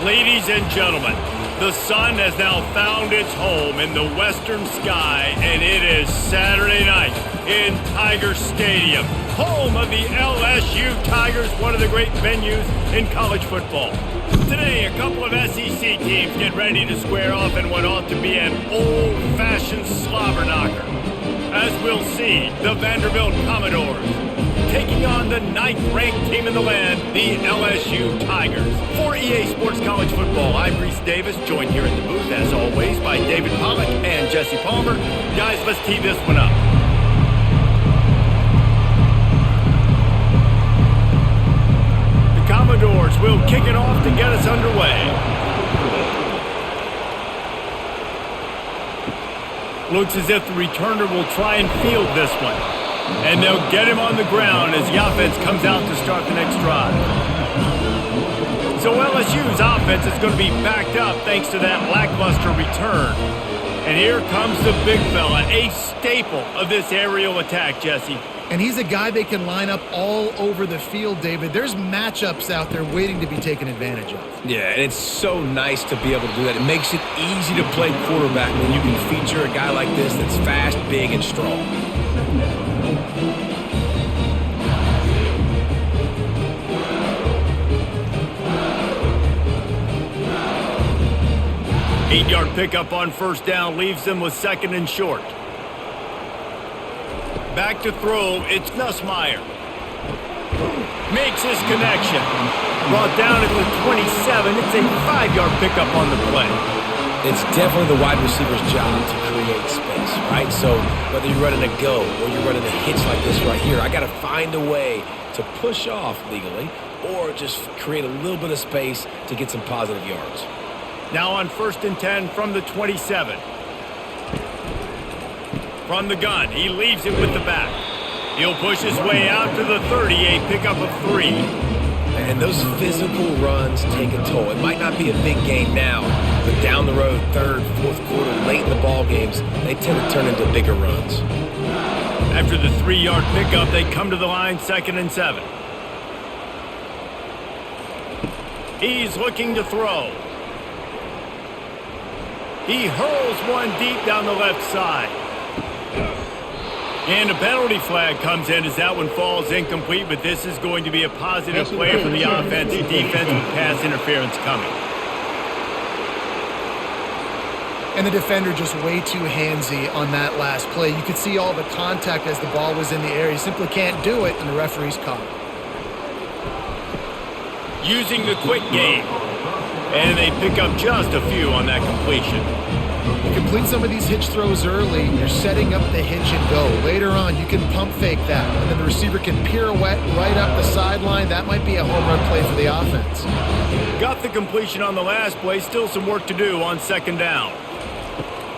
Ladies and gentlemen, the sun has now found its home in the western sky, and it is Saturday night in Tiger Stadium, home of the LSU Tigers, one of the great venues in college football. Today, a couple of SEC teams get ready to square off in what ought to be an old-fashioned slobber knocker. As we'll see, the Vanderbilt Commodores taking on the 9th-ranked team in the land, the LSU Tigers. For EA Sports College Football, I'm Reese Davis, joined here in the booth, as always, by David Pollack and Jesse Palmer. Guys, let's tee this one up. The Commodores will kick it off to get us underway. Looks as if the returner will try and field this one. And they'll get him on the ground as the offense comes out to start the next drive. So LSU's offense is going to be backed up thanks to that lackluster return. And here comes the big fella, a staple of this aerial attack, Jesse. And he's a guy they can line up all over the field, David. There's matchups out there waiting to be taken advantage of. Yeah, and it's so nice to be able to do that. It makes it easy to play quarterback when you can feature a guy like this that's fast, big, and strong. 8-yard pickup on first down leaves them with 2nd and short. Back to throw, it's Nussmeier. Makes his connection. Brought down at the 27. It's a 5-yard pickup on the play. It's definitely the wide receiver's job to create space, right? So whether you're running a go or you're running a hitch like this right here, I got to find a way to push off legally or just create a little bit of space to get some positive yards. Now on 1st and 10 from the 27. From the gun, he leaves it with the back. He'll push his way out to the 30, a pickup of 3. And those physical runs take a toll. It might not be a big gain now, but down the road, 3rd, 4th quarter, late in the ball games, they tend to turn into bigger runs. After the 3-yard pickup, they come to the line, 2nd and 7. He's looking to throw. He hurls one deep down the left side. And a penalty flag comes in as that one falls incomplete, but this is going to be a positive play for the offense and defense with pass interference coming. And the defender just way too handsy on that last play. You could see all the contact as the ball was in the air. He simply can't do it, and the referee's caught it. Using the quick game. And they pick up just a few on that completion. You complete some of these hitch throws early, you're setting up the hitch and go. Later on, you can pump fake that, and then the receiver can pirouette right up the sideline. That might be a home run play for the offense. Got the completion on the last play. Still some work to do on 2nd down.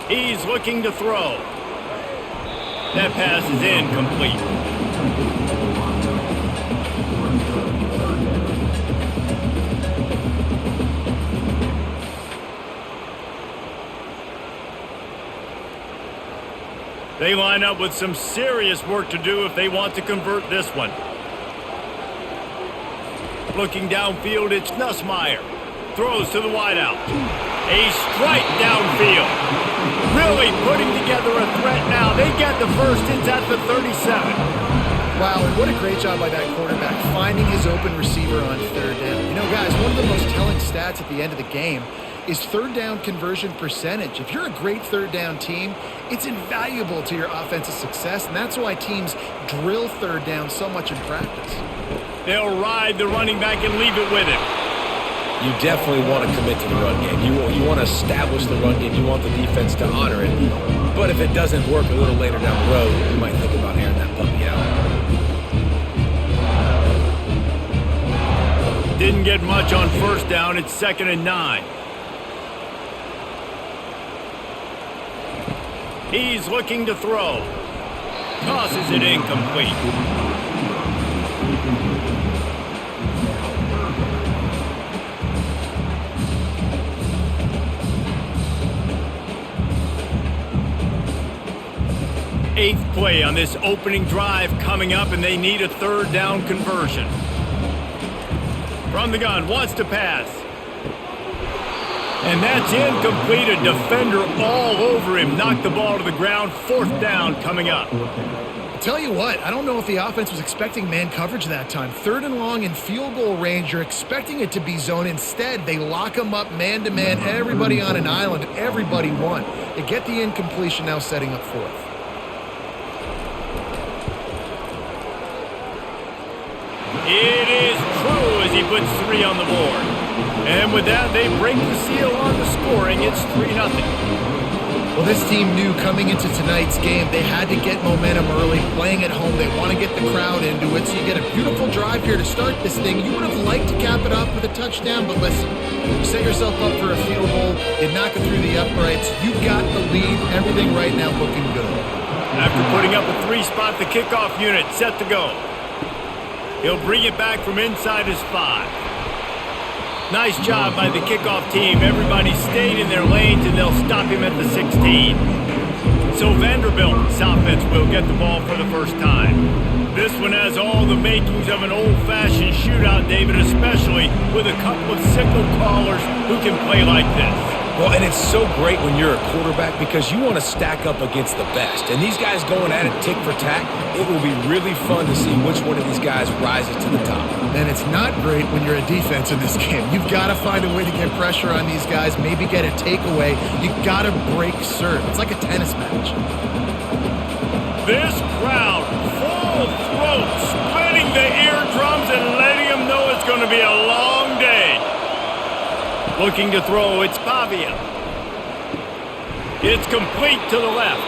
He's looking to throw. That pass is incomplete. They line up with some serious work to do if they want to convert this one. Looking downfield, it's Nussmeier. Throws to the wideout. A strike downfield. Really putting together a threat now. They get the first. It's at the 37. Wow, and what a great job by that quarterback finding his open receiver on 3rd down. You know, guys, one of the most telling stats at the end of the game is 3rd down conversion percentage. If you're a great 3rd down team, it's invaluable to your offensive success, and that's why teams drill 3rd down so much in practice. They'll ride the running back and leave it with him. You definitely want to commit to the run game. You want to establish the run game. You want the defense to honor it. But if it doesn't work a little later down the road, you might think about airing that puppy out. Didn't get much on 1st down. It's 2nd and 9. He's looking to throw. Tosses it incomplete. Eighth play on this opening drive coming up, and they need a 3rd down conversion. From the gun, wants to pass. And that's incomplete. A defender all over him. Knocked the ball to the ground. 4th down coming up. Tell you what, I don't know if the offense was expecting man coverage that time. 3rd and long in field goal range, you're expecting it to be zone. Instead, they lock them up man-to-man, everybody on an island, everybody won. They get the incompletion, now setting up 4th. It is true as he puts 3 on the board. And with that, they break the seal on the scoring. It's 3-0. Well, this team knew coming into tonight's game they had to get momentum early, playing at home. They want to get the crowd into it, so you get a beautiful drive here to start this thing. You would have liked to cap it off with a touchdown, but listen, you set yourself up for a field goal, you knock it through the uprights, you got the lead, everything right now looking good. After putting up a 3-spot, the kickoff unit set to go. He'll bring it back from inside his 5. Nice job by the kickoff team. Everybody stayed in their lanes, and they'll stop him at the 16. So Vanderbilt's offense will get the ball for the first time. This one has all the makings of an old-fashioned shootout, David, especially with a couple of signal callers who can play like this. Well, and it's so great when you're a quarterback because you want to stack up against the best. And these guys going at it tick for tack, it will be really fun to see which one of these guys rises to the top. And it's not great when you're a defense in this game. You've got to find a way to get pressure on these guys, maybe get a takeaway. You've got to break serve. It's like a tennis match. This crowd, full throat, splitting the eardrums and letting them know it's going to be a long day. Looking to throw, it's Pavia. It's complete to the left.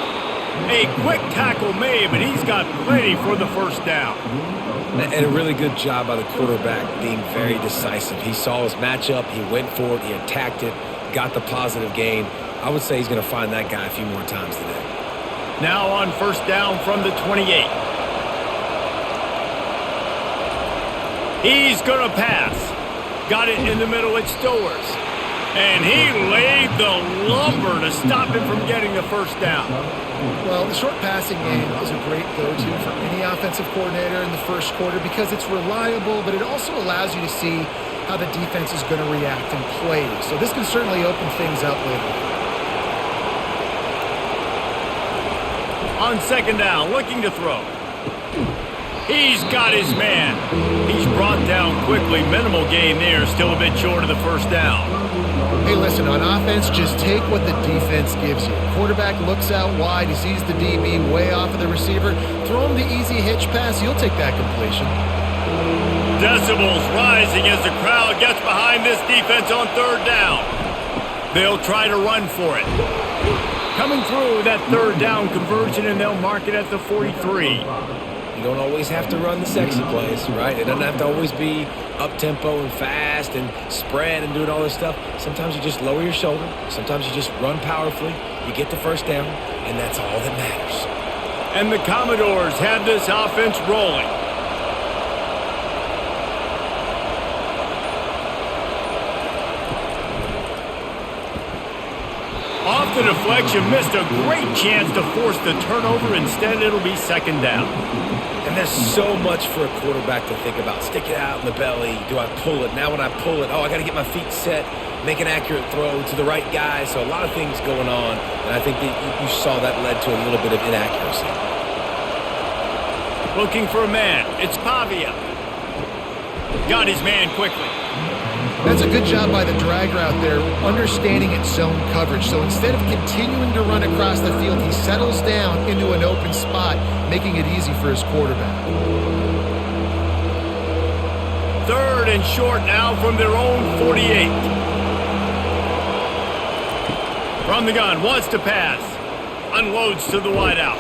A quick tackle made, but he's got plenty for the first down. And a really good job by the quarterback being very decisive. He saw his matchup, he went for it, he attacked it, got the positive gain. I would say he's going to find that guy a few more times today. Now on first down from the 28. He's going to pass. Got it in the middle, it's Stowers. And he laid the lumber to stop him from getting the first down. Well, the short passing game is a great go-to for any offensive coordinator in the first quarter because it's reliable, but it also allows you to see how the defense is going to react and play. So this can certainly open things up later. On second down, looking to throw. He's got his man. He's brought down quickly. Minimal gain there. Still a bit short of the first down. Hey, listen, on offense, just take what the defense gives you. Quarterback looks out wide. He sees the DB way off of the receiver. Throw him the easy hitch pass. You'll take that completion. Decibels rising as the crowd gets behind this defense on third down. They'll try to run for it. Coming through that third down conversion, and they'll mark it at the 43. You don't always have to run the sexy plays, right? It doesn't have to always be up-tempo and fast and spread and doing all this stuff. Sometimes you just lower your shoulder. Sometimes you just run powerfully. You get the first down, and that's all that matters. And the Commodores have this offense rolling. Off the deflection, missed a great chance to force the turnover. Instead, it'll be second down. And there's so much for a quarterback to think about. Stick it out in the belly. Do I pull it? Now when I pull it, I got to get my feet set, make an accurate throw to the right guy. So a lot of things going on, and I think that you saw that led to a little bit of inaccuracy. Looking for a man. It's Pavia. Got his man quickly. That's a good job by the drag route there, understanding its zone coverage. So instead of continuing to run across the field, he settles down into an open spot, making it easy for his quarterback. Third and short now from their own 48. From the gun, wants to pass. Unloads to the wideout.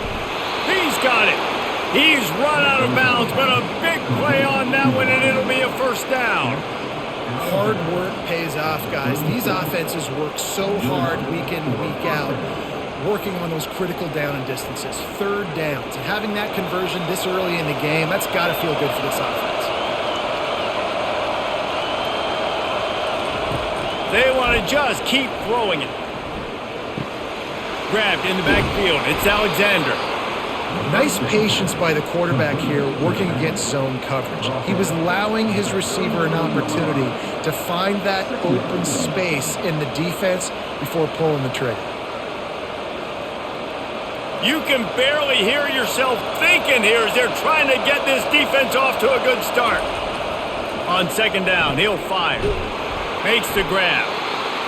He's got it. He's run out of bounds, but a big play on that one, and it'll be a first down. Hard work pays off, guys. These offenses work so hard week in, week out, working on those critical down and distances, third downs. And having that conversion this early in the game, that's got to feel good for this offense. They want to just keep throwing it. Grabbed in the backfield. It's Alexander. Nice patience by the quarterback here working against zone coverage. He was allowing his receiver an opportunity to find that open space in the defense before pulling the trigger. You can barely hear yourself thinking here as they're trying to get this defense off to a good start. On second down, he'll fire. Makes the grab.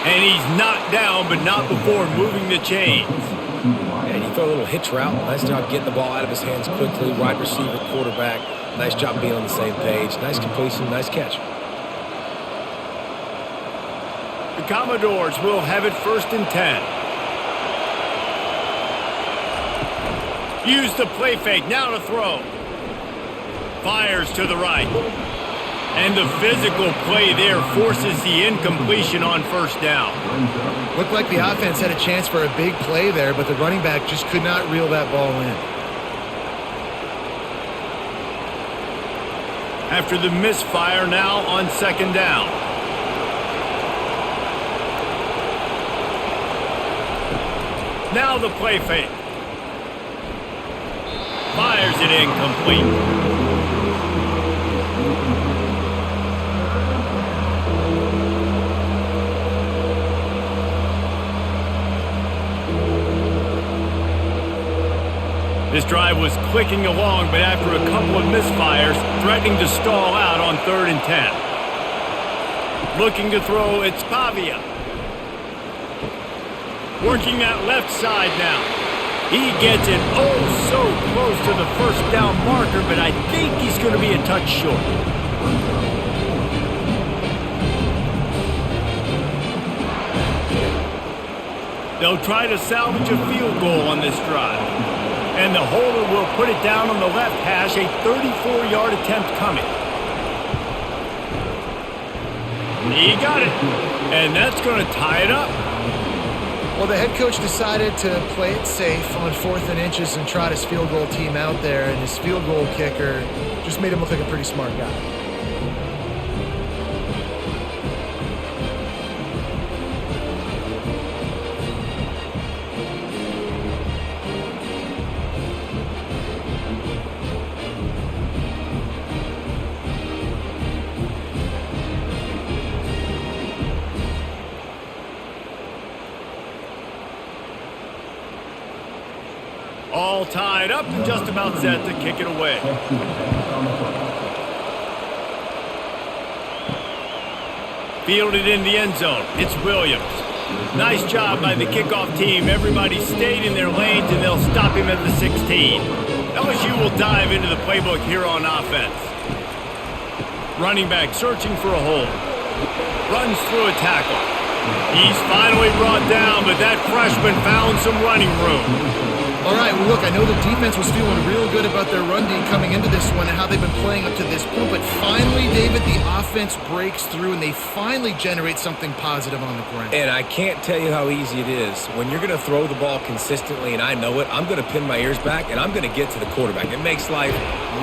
And he's knocked down, but not before moving the chains. And you throw a little hitch route. Nice job getting the ball out of his hands quickly. Wide receiver, quarterback. Nice job being on the same page. Nice completion, nice catch. The Commodores will have it 1st and 10. Use the play fake, now to throw. Fires to the right. And the physical play there forces the incompletion on 1st down. Looked like the offense had a chance for a big play there, but the running back just could not reel that ball in. After the misfire, now on 2nd down. Now the play fake. Fires it incomplete. This drive was clicking along, but after a couple of misfires, threatening to stall out on 3rd and 10. Looking to throw, it's Pavia. Working that left side now. He gets it so close to the 1st down marker, but I think he's going to be a touch short. They'll try to salvage a field goal on this drive. And the holder will put it down on the left hash, a 34-yard attempt coming. He got it. And that's going to tie it up. Well, the head coach decided to play it safe on 4th and inches and trot his field goal team out there, and his field goal kicker just made him look like a pretty smart guy. All tied up and just about set to kick it away. Fielded in the end zone. It's Williams. Nice job by the kickoff team. Everybody stayed in their lanes, and they'll stop him at the 16. LSU will dive into the playbook here on offense. Running back searching for a hole. Runs through a tackle. He's finally brought down, but that freshman found some running room. All right, well, look, I know the defense was feeling real good about their run D coming into this one and how they've been playing up to this point, but finally, David, the offense breaks through and they finally generate something positive on the ground. And I can't tell you how easy it is. When you're going to throw the ball consistently, and I know it, I'm going to pin my ears back, and I'm going to get to the quarterback. It makes life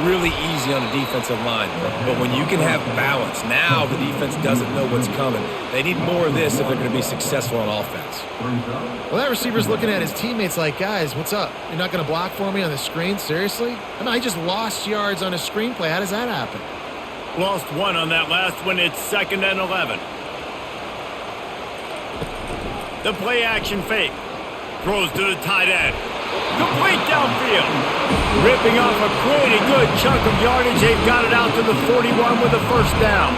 really easy on the defensive line. But when you can have balance, now the defense doesn't know what's coming. They need more of this if they're going to be successful on offense. Well, that receiver's looking at his teammates like, guys, what's up? You're not going to block for me on the screen? Seriously? I mean, I just lost yards on a screenplay. How does that happen? Lost one on that last one. It's 2nd and 11. The play action fake. Throws to the tight end. Complete downfield. Ripping off a pretty good chunk of yardage. They've got it out to the 41 with a 1st down.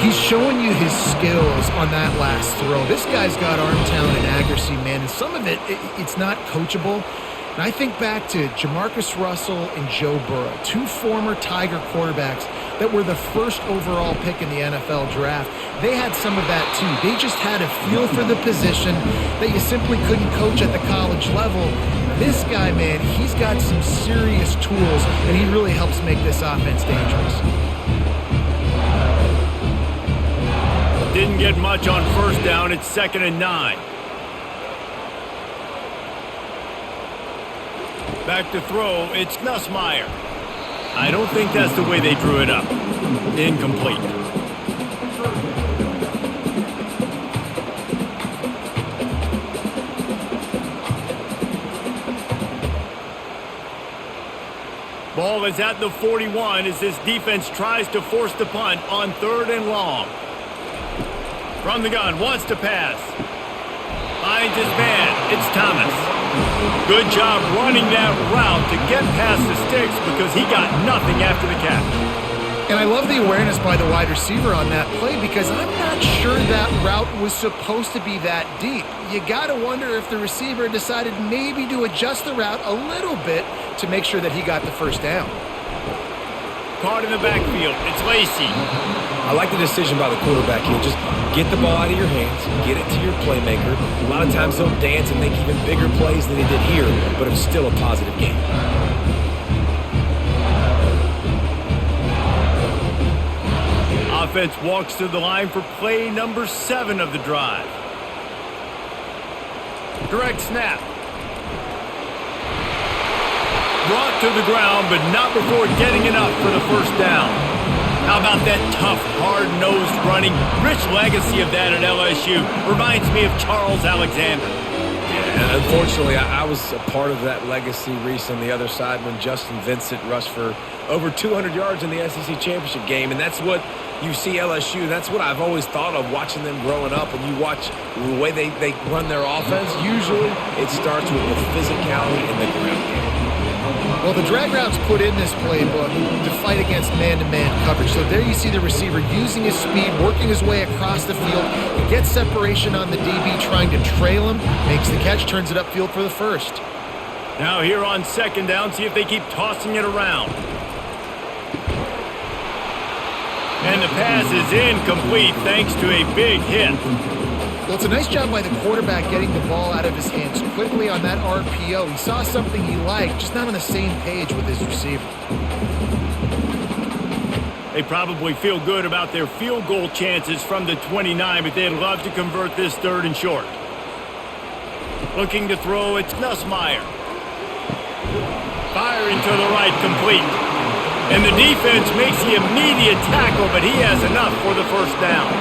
He's showing you his skills on that last throw. This guy's got arm talent and accuracy, man, and some of it's not coachable. And I think back to Jamarcus Russell and Joe Burrow, 2 former Tiger quarterbacks that were the 1st overall pick in the NFL draft. They had some of that too. They just had a feel for the position that you simply couldn't coach at the college level. This guy, man, he's got some serious tools, and he really helps make this offense dangerous. Didn't get much on 1st down. It's 2nd and 9. Back to throw. It's Nussmeier. I don't think that's the way they drew it up. Incomplete. Ball is at the 41 as this defense tries to force the punt on 3rd and long. From the gun, wants to pass. Finds his man. It's Thomas. Good job running that route to get past the sticks because he got nothing after the catch. And I love the awareness by the wide receiver on that play because I'm not sure that route was supposed to be that deep. You got to wonder if the receiver decided maybe to adjust the route a little bit to make sure that he got the first down. Caught in the backfield. It's Lacey. I like the decision by the quarterback here. Just get the ball out of your hands, get it to your playmaker. A lot of times he'll dance and make even bigger plays than he did here, but it was still a positive game. Offense walks to the line for play number 7 of the drive. Direct snap. Brought to the ground, but not before getting enough for the first down. How about that tough, hard-nosed running? Rich legacy of that at LSU. Reminds me of Charles Alexander. Yeah, unfortunately, I was a part of that legacy, Reese, on the other side when Justin Vincent rushed for over 200 yards in the SEC championship game, and that's what you see LSU. That's what I've always thought of watching them growing up. And you watch the way they run their offense, usually it starts with the physicality in the ground game. Well, the drag routes put in this playbook to fight against man-to-man coverage. So there you see the receiver using his speed, working his way across the field. He gets separation on the DB, trying to trail him, makes the catch, turns it upfield for the first. Now here on 2nd down, see if they keep tossing it around. And the pass is incomplete thanks to a big hit. Well, it's a nice job by the quarterback getting the ball out of his hands quickly on that RPO. He saw something he liked, just not on the same page with his receiver. They probably feel good about their field goal chances from the 29, but they'd love to convert this 3rd and short. Looking to throw, it's Nussmeier. Firing to the right, complete. And the defense makes the immediate tackle, but he has enough for the first down.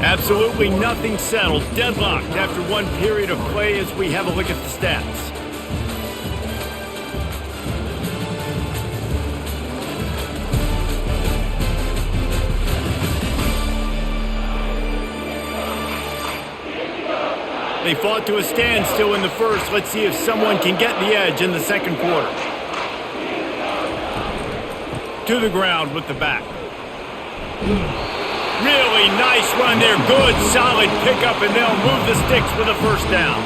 Absolutely nothing settled. Deadlocked after one period of play as we have a look at the stats. They fought to a standstill in the first. Let's see if someone can get the edge in the 2nd quarter. To the ground with the back. Really nice run there. Good, solid pickup, and they'll move the sticks for the first down.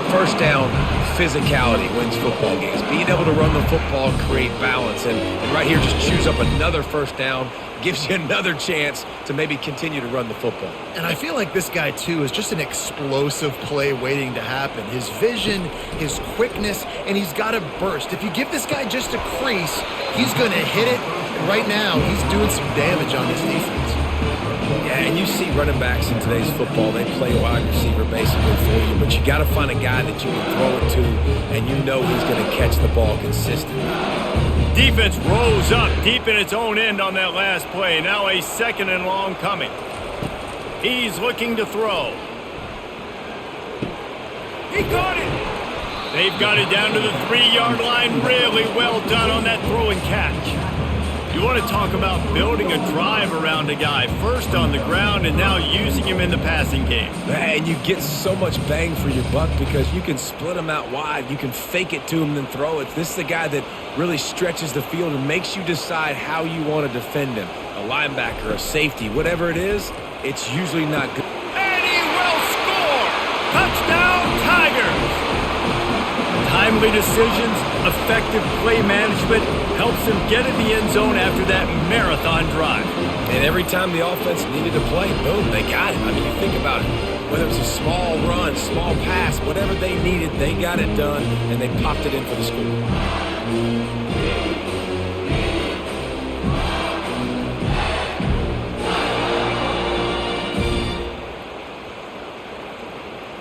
First down, physicality wins football games. Being able to run the football and create balance. And right here, just choose up another first down. Gives you another chance to maybe continue to run the football. And I feel like this guy, too, is just an explosive play waiting to happen. His vision, his quickness, and he's got a burst. If you give this guy just a crease, he's going to hit it. And right now, he's doing some damage on this defense. Yeah, and you see running backs in today's football, they play wide receiver basically for you, but you got to find a guy that you can throw it to, and you know he's going to catch the ball consistently. Defense rose up deep in its own end on that last play. Now a 2nd and long coming. He's looking to throw. He got it. They've got it down to the 3-yard line. Really well done on that throw and catch. You want to talk about building a drive around a guy. First on the ground and now using him in the passing game. And you get so much bang for your buck because you can split him out wide. You can fake it to him and then throw it. This is the guy that really stretches the field and makes you decide how you want to defend him. A linebacker, a safety, whatever it is, it's usually not good. And he will score! Touchdown, Tigers! Timely decisions, effective play management helps them get in the end zone after that marathon drive. And every time the offense needed to play, boom, they got it. I mean, you think about it. Whether it's a small run, small pass, whatever they needed, they got it done, and they popped it in for the score.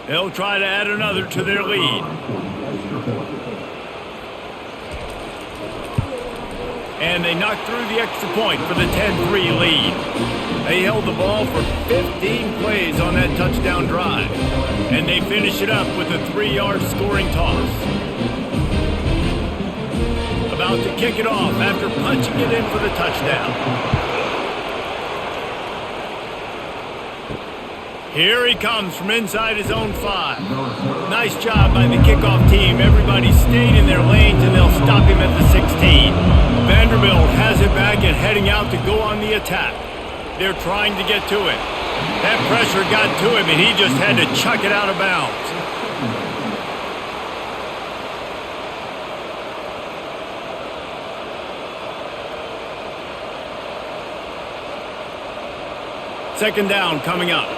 They'll try to add another to their lead. And they knocked through the extra point for the 10-3 lead. They held the ball for 15 plays on that touchdown drive. And they finish it up with a 3-yard scoring toss. About to kick it off after punching it in for the touchdown. Here he comes from inside his own 5. Nice job by the kickoff team. Everybody stayed in their lanes, and they'll stop him at the 16. Vanderbilt has it back and heading out to go on the attack. They're trying to get to it. That pressure got to him, and he just had to chuck it out of bounds. Second down coming up.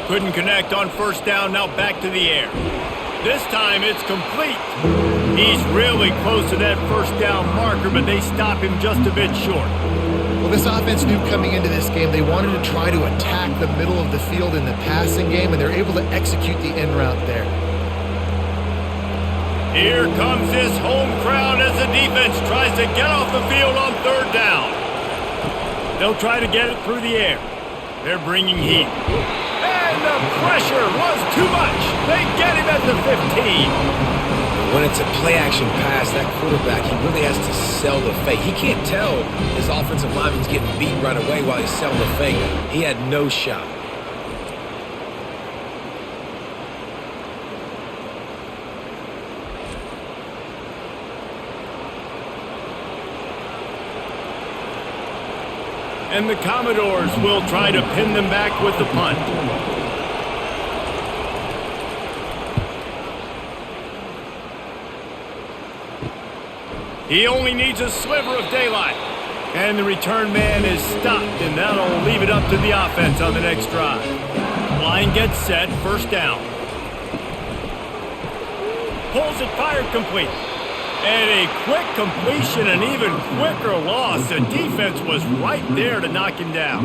Couldn't connect on first down, now back to the air. This time it's complete. He's really close to that first down marker, but they stop him just a bit short. Well, this offense knew coming into this game they wanted to try to attack the middle of the field in the passing game, and they're able to execute the in route there. Here comes this home crowd as the defense tries to get off the field on third down. They'll try to get it through the air. They're bringing heat. And the pressure was too much. They get him at the 15. When it's a play-action pass, that quarterback, he really has to sell the fake. He can't tell his offensive lineman's getting beat right away while he's selling the fake. He had no shot. And the Commodores will try to pin them back with the punt. He only needs a sliver of daylight. And the return man is stopped, and that'll leave it up to the offense on the next drive. Line gets set, first down. Pulls it, fired, complete. And a quick completion, an even quicker loss. The defense was right there to knock him down.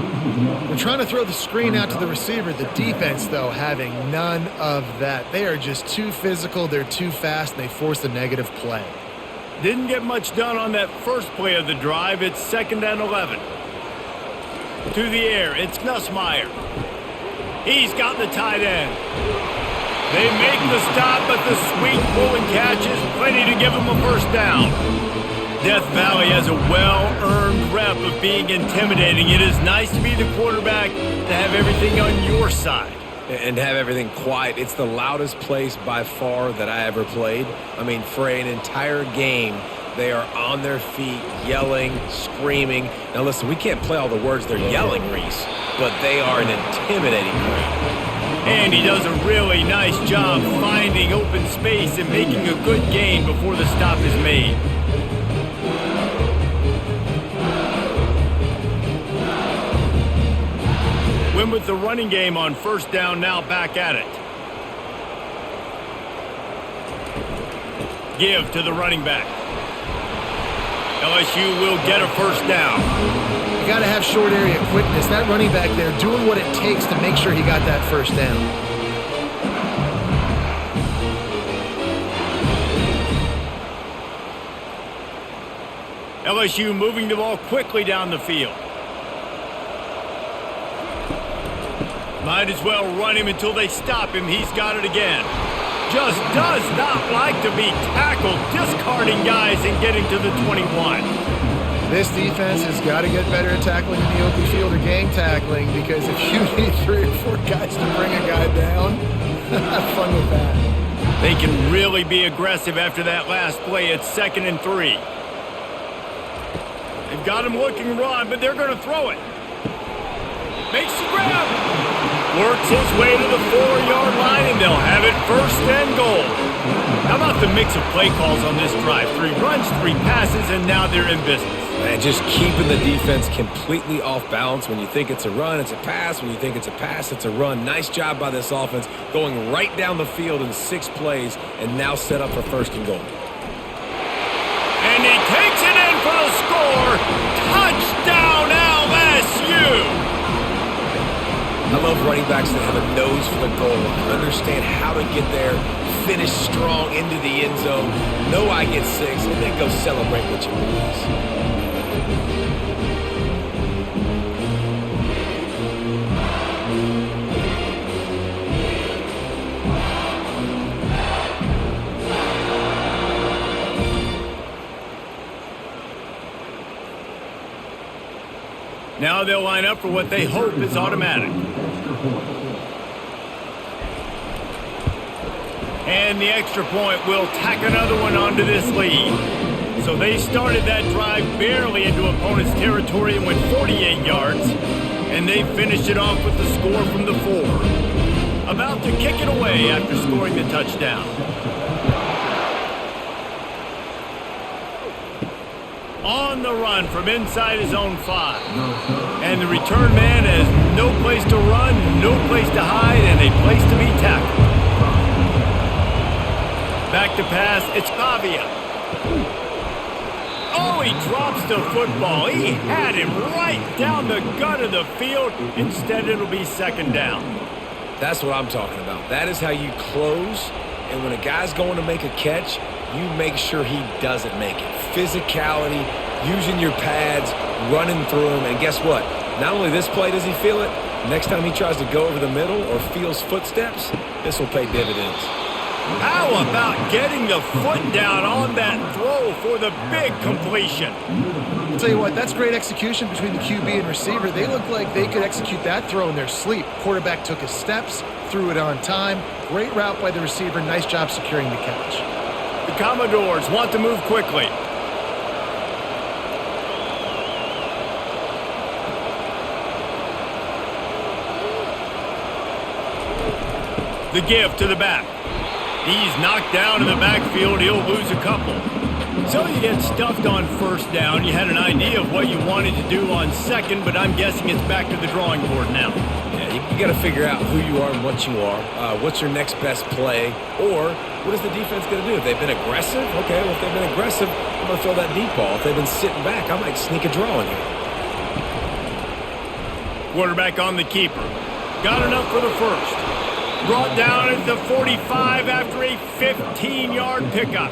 They're trying to throw the screen out to the receiver. The defense, though, having none of that. They are just too physical, they're too fast, and they force a negative play. Didn't get much done on that first play of the drive. It's 2nd and 11. To the air, it's Nussmeier. He's got the tight end. They make the stop, but the sweet pull and catch is plenty to give them a first down. Death Valley has a well-earned rep of being intimidating. It is nice to be the quarterback, to have everything on your side. And have everything quiet. It's the loudest place by far that I ever played. I mean, for an entire game, they are on their feet, yelling, screaming. Now listen, we can't play all the words they're yelling, Reese, but they are an intimidating crowd. And he does a really nice job finding open space and making a good gain before the stop is made. Win with the running game on first down, now back at it. Give to the running back. LSU will get a first down. You got to have short area quickness. That running back there doing what it takes to make sure he got that first down. LSU moving the ball quickly down the field. Might as well run him until they stop him. He's got it again. Just does not like to be tackled, discarding guys and getting to the 21. This defense has got to get better at tackling in the open field or gang tackling, because if you need 3 or 4 guys to bring a guy down, have fun with that. They can really be aggressive after that last play. It's 2nd and 3. They've got him looking run, but they're going to throw it. Makes the grab. Works his way to the 4-yard line, and they'll have it 1st and goal. How about the mix of play calls on this drive? 3 runs, 3 passes, and now they're in business. Man, just keeping the defense completely off balance. When you think it's a run, it's a pass. When you think it's a pass, it's a run. Nice job by this offense, going right down the field in 6 plays, and now set up for 1st and goal. And he takes it in for the score. Touchdown, LSU! I love running backs that have a nose for the goal line, understand how to get there finish strong into the end zone, know I get 6, and then go celebrate with your boys. Now they'll line up for what they hope is automatic. And the extra point will tack another one onto this lead. So they started that drive barely into opponent's territory and went 48 yards. And they finished it off with the score from the 4. About to kick it away after scoring the touchdown. On the run from inside his own 5. And the return man has no place to run, no place to hide, and a place to be tackled. Back to pass, it's Pavia. Oh, he drops the football. He had him right down the gut of the field. Instead, it'll be second down. That's what I'm talking about. That is how you close, and when a guy's going to make a catch, you make sure he doesn't make it. Physicality, using your pads, running through him, and guess what? Not only this play does he feel it, next time he tries to go over the middle or feels footsteps, this will pay dividends. How about getting the foot down on that throw for the big completion? I'll tell you what, that's great execution between the QB and receiver. They look like they could execute that throw in their sleep. Quarterback took his steps, threw it on time. Great route by the receiver. Nice job securing the catch. The Commodores want to move quickly. The give to the back. He's knocked down in the backfield. He'll lose a couple. So you get stuffed on first down. You had an idea of what you wanted to do on second, but I'm guessing it's back to the drawing board now. Yeah, you got to figure out who you are and what you are. What's your next best play? Or what is the defense going to do? If they've been aggressive, okay, well, if they've been aggressive, I'm going to throw that deep ball. If they've been sitting back, I might sneak a draw in here. Quarterback on the keeper. Got enough for the first. Brought down at the 45 after a 15-yard pickup.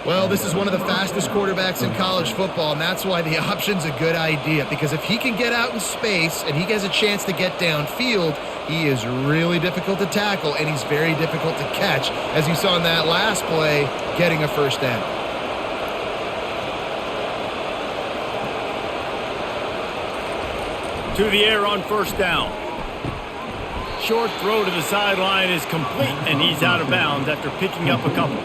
Well, this is one of the fastest quarterbacks in college football, and that's why the option's a good idea. Because if he can get out in space and he has a chance to get downfield, he is really difficult to tackle, and he's very difficult to catch. As you saw in that last play, getting a first down. To the air on first down. Short throw to the sideline is complete, and he's out of bounds after picking up a couple.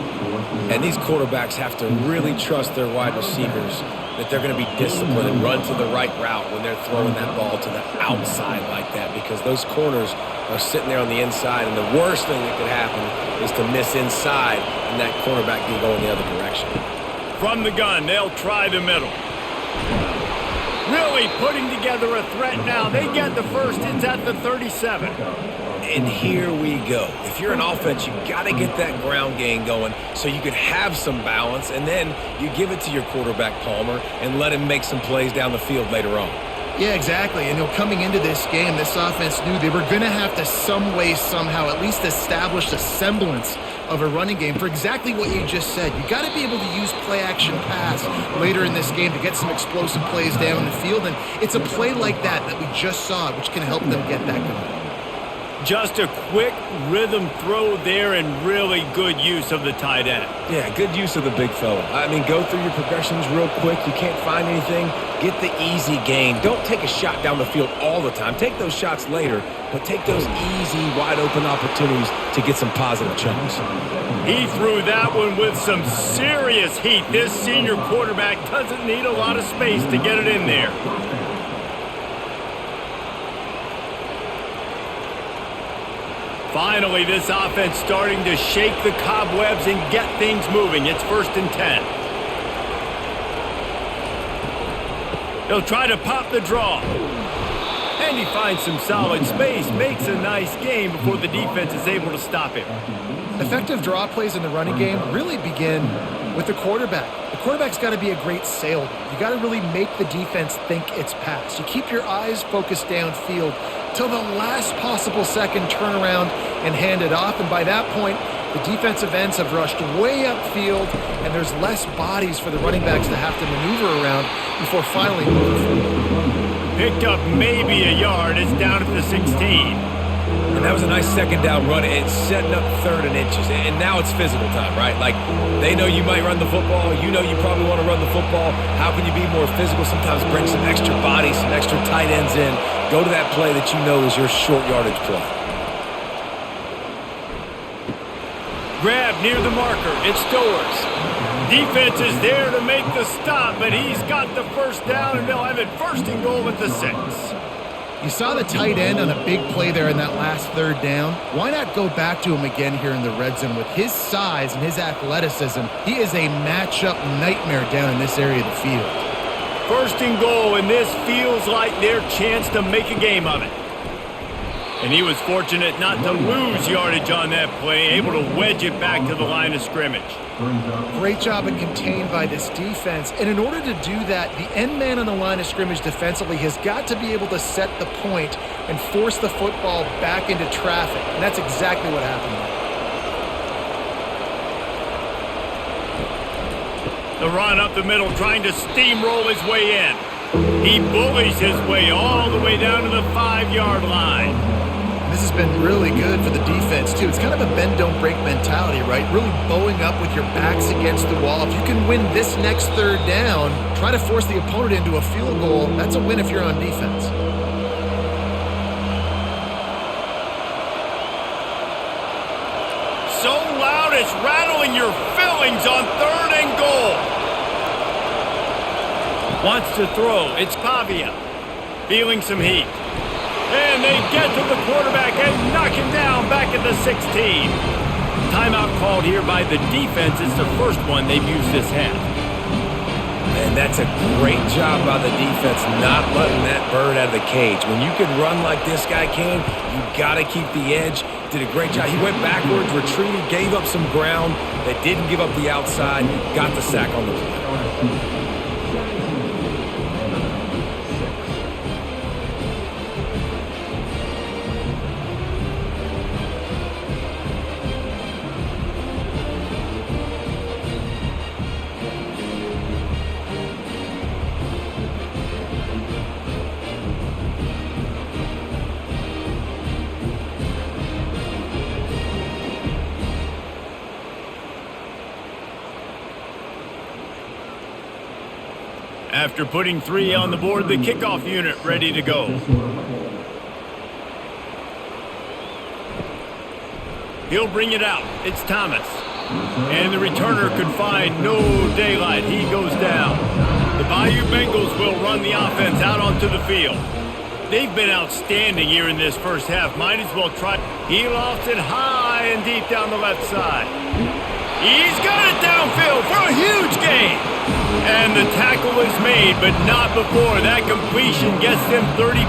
And these quarterbacks have to really trust their wide receivers that they're going to be disciplined and run to the right route when they're throwing that ball to the outside like that, because those corners are sitting there on the inside, and the worst thing that could happen is to miss inside and that cornerback can go in the other direction. From the gun, they'll try the middle. Really putting together a threat now. They get the first. It's at the 37. And here we go. If you're an offense, you got to get that ground game going so you can have some balance, and then you give it to your quarterback, Palmer, and let him make some plays down the field later on. Yeah, exactly. And coming into this game, this offense knew they were going to have to some way, somehow, at least establish a semblance of a running game for exactly what you just said. You got to be able to use play-action pass later in this game to get some explosive plays down the field, and it's a play like that we just saw, which can help them get that going. Just a quick rhythm throw there and really good use of the tight end. Yeah, good use of the big fella. I mean, go through your progressions real quick. You can't find anything. Get the easy gain. Don't take a shot down the field all the time. Take those shots later, but take those easy, wide-open opportunities to get some positive chunks. He threw that one with some serious heat. This senior quarterback doesn't need a lot of space to get it in there. Finally, this offense starting to shake the cobwebs and get things moving. It's 1st and 10. He'll try to pop the draw. And he finds some solid space, makes a nice game before the defense is able to stop him. Effective draw plays in the running game really begin with the quarterback. The quarterback's got to be a great sailor. You got to really make the defense think it's pass. You keep your eyes focused downfield till the last possible second, turn around and hand it off. And by that point, The defensive ends have rushed way upfield, and there's less bodies for the running backs to have to maneuver around before finally moving forward. Picked up maybe a yard. It's down at the 16. And that was a nice second down run. It's setting up 3rd and inches. And now it's physical time, right? Like, they know you might run the football. You know you probably want to run the football. How can you be more physical? Sometimes bring some extra bodies, some extra tight ends in. Go to that play that you know is your short yardage play. Grab near the marker. It's Stowers. Defense is there to make the stop, but he's got the first down, and they'll have it 1st and goal at the 6. You saw the tight end on a big play there in that last 3rd down. Why not go back to him again here in the red zone? With his size and his athleticism, he is a matchup nightmare down in this area of the field. 1st and goal, and this feels like their chance to make a game of it. And he was fortunate not to lose yardage on that play, able to wedge it back to the line of scrimmage. Great job and contained by this defense. And in order to do that, the end man on the line of scrimmage defensively has got to be able to set the point and force the football back into traffic. And that's exactly what happened there. The run up the middle, trying to steamroll his way in. He bullies his way all the way down to the 5-yard line. This has been really good for the defense, too. It's kind of a bend-don't-break mentality, right? Really bowing up with your backs against the wall. If you can win this next 3rd down, try to force the opponent into a field goal. That's a win if you're on defense. So loud it's rattling your fillings on 3rd and goal. Wants to throw. It's Pavia. Feeling some heat. And they get to the quarterback and knock him down back at the 16. Timeout called here by the defense. It's the first one they've used this half. And that's a great job by the defense not letting that bird out of the cage. When you can run like this guy can, you got to keep the edge. Did a great job. He went backwards, retreated, gave up some ground. They didn't give up the outside, got the sack on the play. After putting 3 on the board, the kickoff unit ready to go. He'll bring it out. It's Thomas. And the returner could find no daylight. He goes down. The Bayou Bengals will run the offense out onto the field. They've been outstanding here in this first half. Might as well try. He lofts it high and deep down the left side. He's got it downfield for a huge gain. And the tackle is made, but not before. That completion gets them 30+.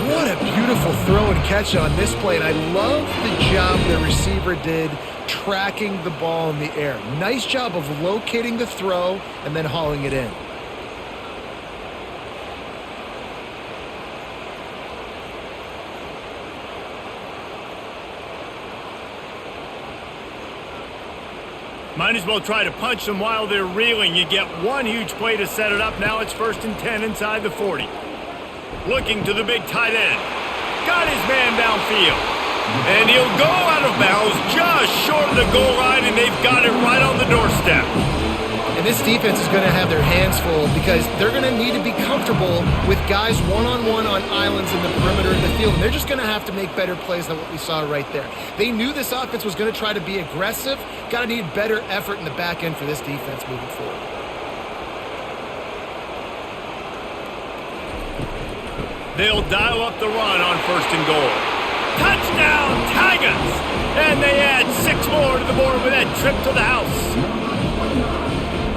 What a beautiful throw and catch on this play. And I love the job the receiver did tracking the ball in the air. Nice job of locating the throw and then hauling it in. Might as well try to punch them while they're reeling. You get one huge play to set it up. Now it's 1st and 10 inside the 40. Looking to the big tight end. Got his man downfield. And he'll go out of bounds just short of the goal line, and they've got it right on the doorstep. And this defense is going to have their hands full because they're going to need to be comfortable with guys one-on-one on islands in the perimeter of the field. And they're just going to have to make better plays than what we saw right there. They knew this offense was going to try to be aggressive. Got to need better effort in the back end for this defense moving forward. They'll dial up the run on 1st and goal. Touchdown, Tigers! And they add 6 more to the board with that trip to the house.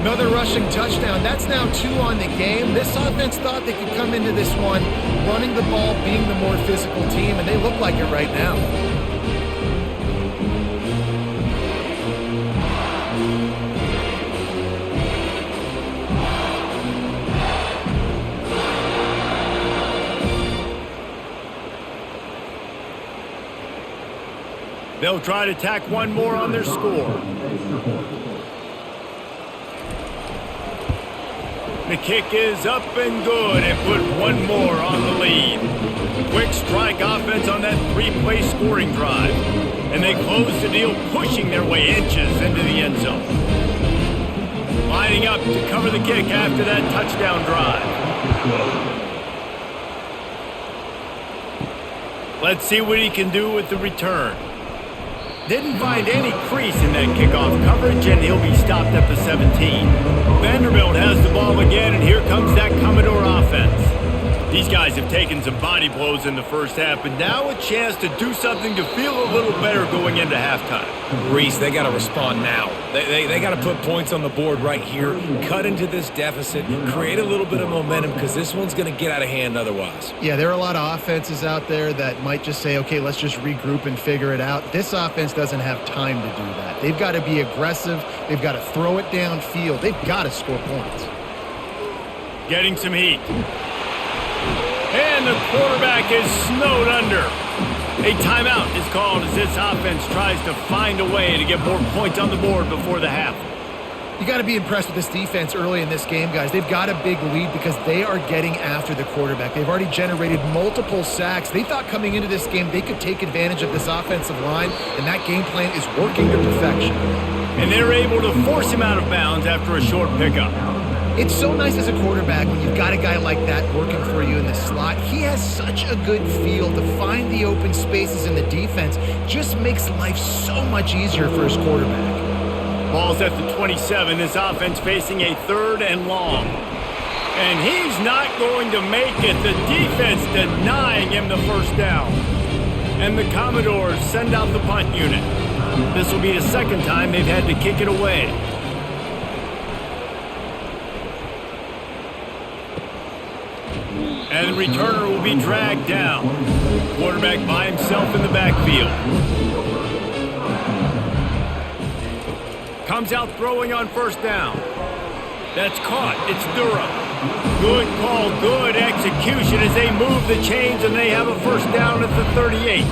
Another rushing touchdown. That's now 2 on the game. This offense thought they could come into this one running the ball, being the more physical team, and they look like it right now. They'll try to tack one more on their score. The kick is up and good and put one more on the lead. Quick strike offense on that three-play scoring drive. And they close the deal, pushing their way inches into the end zone. Lining up to cover the kick after that touchdown drive. Let's see what he can do with the return. Didn't find any crease in that kickoff coverage, and he'll be stopped at the 17. Vanderbilt has the ball again, and here comes that Commodore offense. These guys have taken some body blows in the first half, but now a chance to do something to feel a little better going into halftime. Reese, they got to respond now. They got to put points on the board right here, cut into this deficit, create a little bit of momentum, because this one's going to get out of hand otherwise. Yeah, there are a lot of offenses out there that might just say, okay, let's just regroup and figure it out. This offense doesn't have time to do that. They've got to be aggressive. They've got to throw it downfield. They've got to score points. Getting some heat. And the quarterback is snowed under. A timeout is called as this offense tries to find a way to get more points on the board before the half. You got to be impressed with this defense early in this game, guys. They've got a big lead because they are getting after the quarterback. They've already generated multiple sacks. They thought coming into this game they could take advantage of this offensive line, and that game plan is working to perfection. And they're able to force him out of bounds after a short pickup. It's so nice as a quarterback when you've got a guy like that working for you in the slot. He has such a good feel to find the open spaces in the defense. Just makes life so much easier for his quarterback. Ball's at the 27. This offense facing a 3rd and long. And he's not going to make it. The defense denying him the first down. And the Commodores send out the punt unit. This will be the second time they've had to kick it away. And the returner will be dragged down. Quarterback by himself in the backfield. Comes out throwing on first down. That's caught. It's Durham. Good call, good execution as they move the chains and they have a first down at the 38.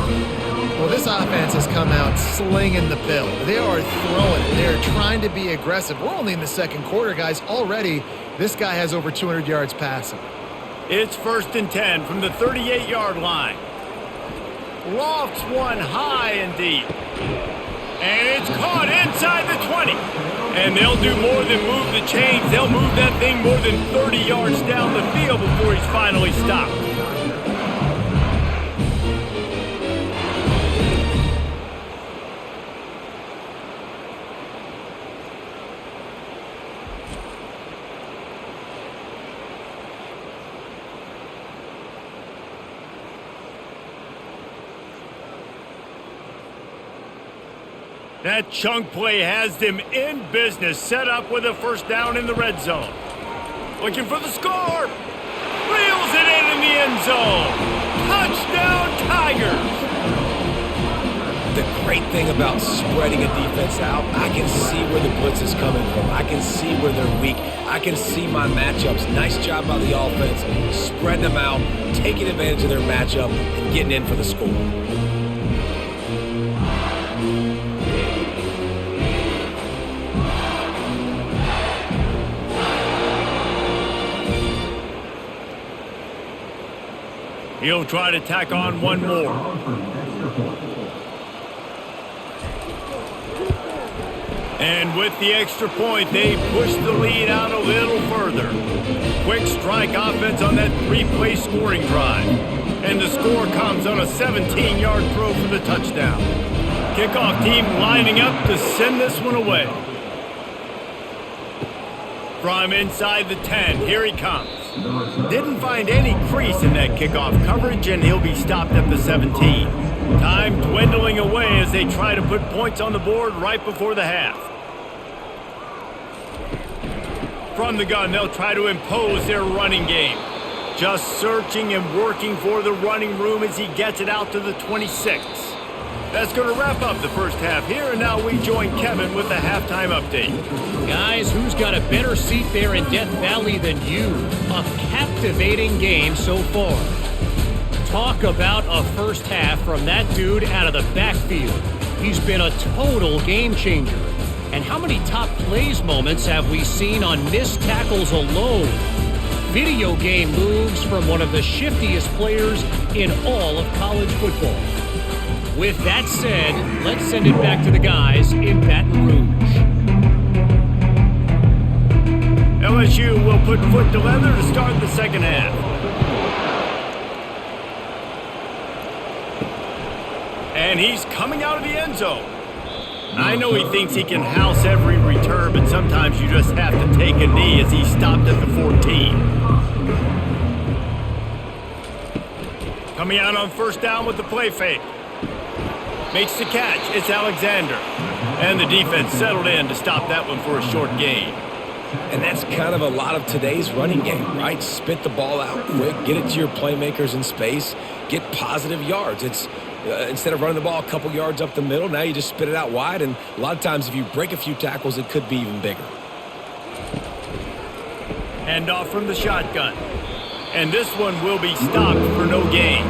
Well, this offense has come out slinging the bill. They are throwing it. They're trying to be aggressive. We're only in the second quarter, guys. Already, this guy has over 200 yards passing. It's 1st and 10 from the 38-yard line. Lofts one high and deep. And it's caught inside the 20. And they'll do more than move the chains. They'll move that thing more than 30 yards down the field before he's finally stopped. That chunk play has them in business, set up with a first down in the red zone. Looking for the score. Reels it in the end zone. Touchdown, Tigers. The great thing about spreading a defense out, I can see where the blitz is coming from. I can see where they're weak. I can see my matchups. Nice job by the offense. Spreading them out, taking advantage of their matchup, and getting in for the score. He'll try to tack on one more. And with the extra point, they push the lead out a little further. Quick strike offense on that 3-play scoring drive. And the score comes on a 17-yard throw for the touchdown. Kickoff team lining up to send this one away. From inside the 10, here he comes. Didn't find any crease in that kickoff coverage, and he'll be stopped at the 17. Time dwindling away as they try to put points on the board right before the half. From the gun, they'll try to impose their running game. Just searching and working for the running room as he gets it out to the 26. That's going to wrap up the first half here, and now we join Kevin with the halftime update. Guys, who's got a better seat there in Death Valley than you? A captivating game so far. Talk about a first half from that dude out of the backfield. He's been a total game changer. And how many top plays moments have we seen on missed tackles alone? Video game moves from one of the shiftiest players in all of college football. With that said, let's send it back to the guys in Baton Rouge. LSU will put foot to leather to start the second half. And he's coming out of the end zone. I know he thinks he can house every return, but sometimes you just have to take a knee as he stopped at the 14. Coming out on first down with the play fake. Makes the catch. It's Alexander. And the defense settled in to stop that one for a short gain. And that's kind of a lot of today's running game, right? Spit the ball out quick, get it to your playmakers in space, get positive yards. It's instead of running the ball a couple yards up the middle, now you just spit it out wide, and a lot of times if you break a few tackles, it could be even bigger. Handoff from the shotgun. And this one will be stopped for no gain.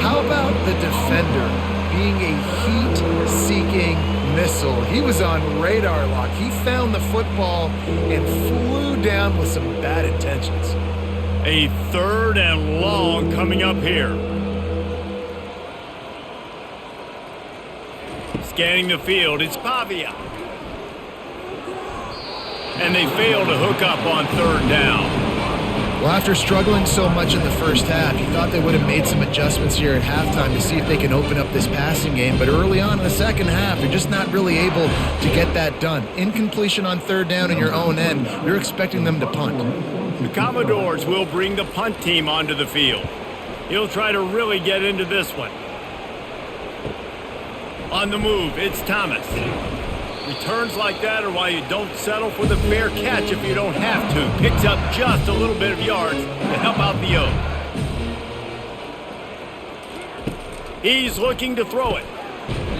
How about the defender being a heat-seeking missile? He was on radar lock. He found the football and flew down with some bad intentions. A third and long coming up here. Scanning the field, it's Pavia. And they fail to hook up on third down. Well, after struggling so much in the first half, you thought they would have made some adjustments here at halftime to see if they can open up this passing game. But early on in the second half, they're just not really able to get that done. Incompletion on third down in your own end, you're expecting them to punt. The Commodores will bring the punt team onto the field. He'll try to really get into this one. On the move, it's Thomas. Returns like that are why you don't settle for the fair catch if you don't have to. Picks up just a little bit of yards to help out the O. He's looking to throw it.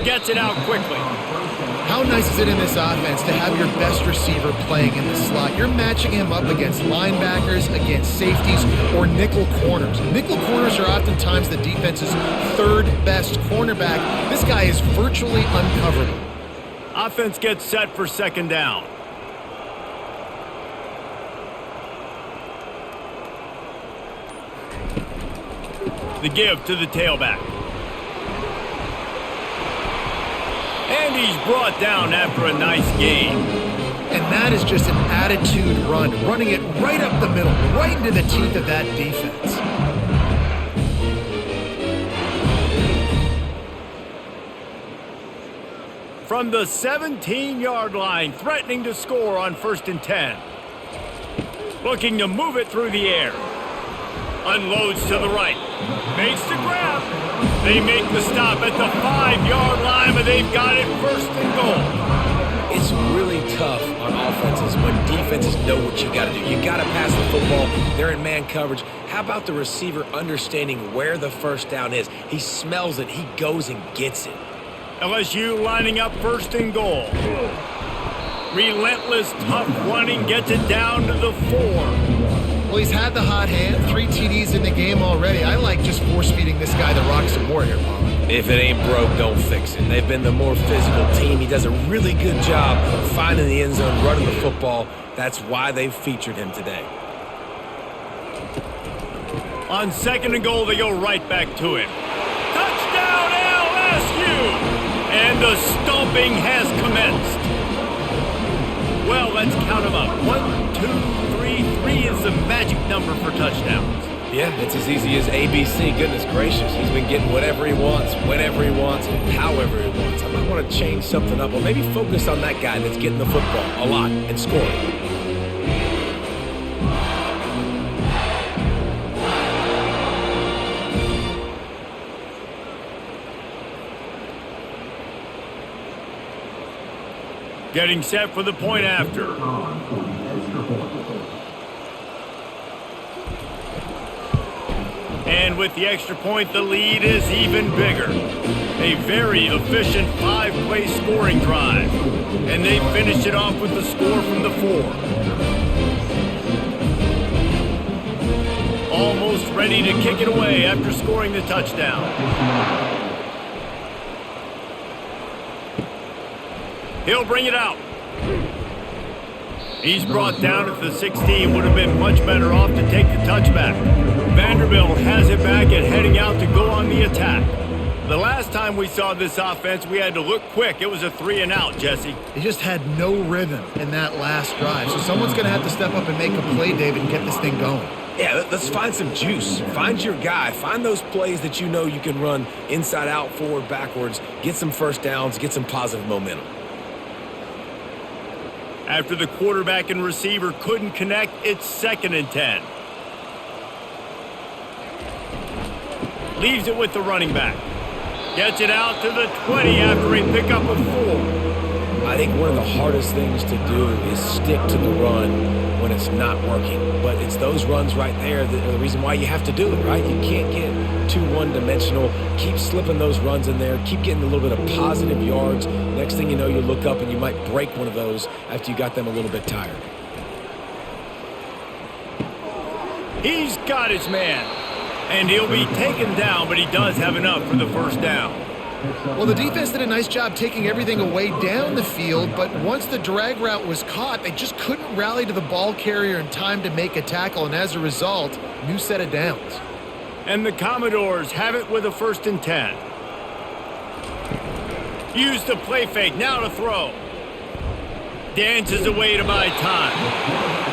Gets it out quickly. How nice is it in this offense to have your best receiver playing in the slot? You're matching him up against linebackers, against safeties, or nickel corners. Nickel corners are oftentimes the defense's third best cornerback. This guy is virtually uncoverable. Offense gets set for second down. The give to the tailback. And he's brought down after a nice gain. And that is just an attitude run, running it right up the middle, right into the teeth of that defense. From the 17-yard line, threatening to score on 1st and 10. Looking to move it through the air. Unloads to the right. Makes the grab. They make the stop at the 5-yard line, but they've got it 1st and goal. It's really tough on offenses when defenses know what you got to do. You got to pass the football. They're in man coverage. How about the receiver understanding where the first down is? He smells it. He goes and gets it. LSU lining up 1st and goal. Relentless, tough running gets it down to the 4. Well, he's had the hot hand, 3 TDs in the game already. I like just force-feeding this guy the rock some more here, Paul. If it ain't broke, don't fix it. They've been the more physical team. He does a really good job finding the end zone, running the football. That's why they've featured him today. On 2nd and goal, they go right back to him. Touchdown, LSU! And the stomping has commenced. Well, let's count them up. 1, 2, 3. 3 is the magic number for touchdowns. Yeah, it's as easy as ABC. Goodness gracious. He's been getting whatever he wants, whenever he wants, however he wants. I might want to change something up or maybe focus on that guy that's getting the football a lot and scoring. Getting set for the point after. And with the extra point, the lead is even bigger. A very efficient 5-play scoring drive. And they finish it off with the score from the 4. Almost ready to kick it away after scoring the touchdown. He'll bring it out. He's brought down at the 16. Would have been much better off to take the touchback. Vanderbilt has it back and heading out to go on the attack. The last time we saw this offense, we had to look quick. It was a 3-and-out, Jesse. They just had no rhythm in that last drive. So someone's going to have to step up and make a play, David, and get this thing going. Yeah, let's find some juice. Find your guy. Find those plays that you know you can run inside out, forward, backwards. Get some first downs. Get some positive momentum. After the quarterback and receiver couldn't connect, it's 2nd and 10. Leaves it with the running back. Gets it out to the 20 after a pickup of 4. I think one of the hardest things to do is stick to the run when it's not working. But it's those runs right there that are the reason why you have to do it, right? You can't get too one-dimensional. Keep slipping those runs in there. Keep getting a little bit of positive yards. Next thing you know, you look up and you might break one of those after you got them a little bit tired. He's got his man. And he'll be taken down, but he does have enough for the first down. Well, the defense did a nice job taking everything away down the field, but once the drag route was caught, they just couldn't rally to the ball carrier in time to make a tackle, and as a result, new set of downs. And the Commodores have it with a 1st and 10. Use the play fake, now to throw. Dances away to buy time.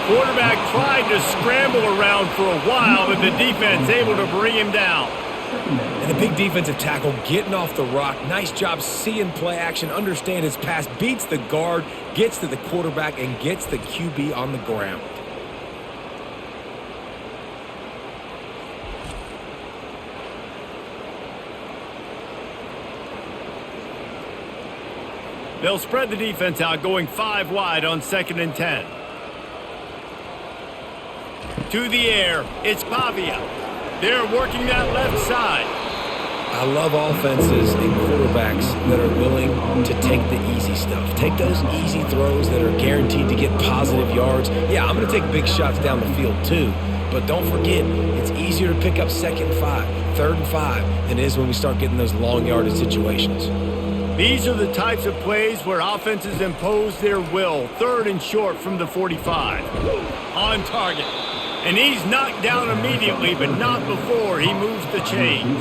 Quarterback tried to scramble around for a while, but the defense able to bring him down. And a big defensive tackle getting off the rock. Nice job seeing play action, understand his pass, beats the guard, gets to the quarterback, and gets the QB on the ground. They'll spread the defense out, going 5 wide on 2nd and 10. To the air, it's Pavia. They're working that left side. I love offenses and quarterbacks that are willing to take the easy stuff. Take those easy throws that are guaranteed to get positive yards. Yeah, I'm going to take big shots down the field too. But don't forget, it's easier to pick up 2nd and 5, 3rd and 5 than it is when we start getting those long yardage situations. These are the types of plays where offenses impose their will. 3rd and short from the 45. On target. And he's knocked down immediately, but not before he moves the chains.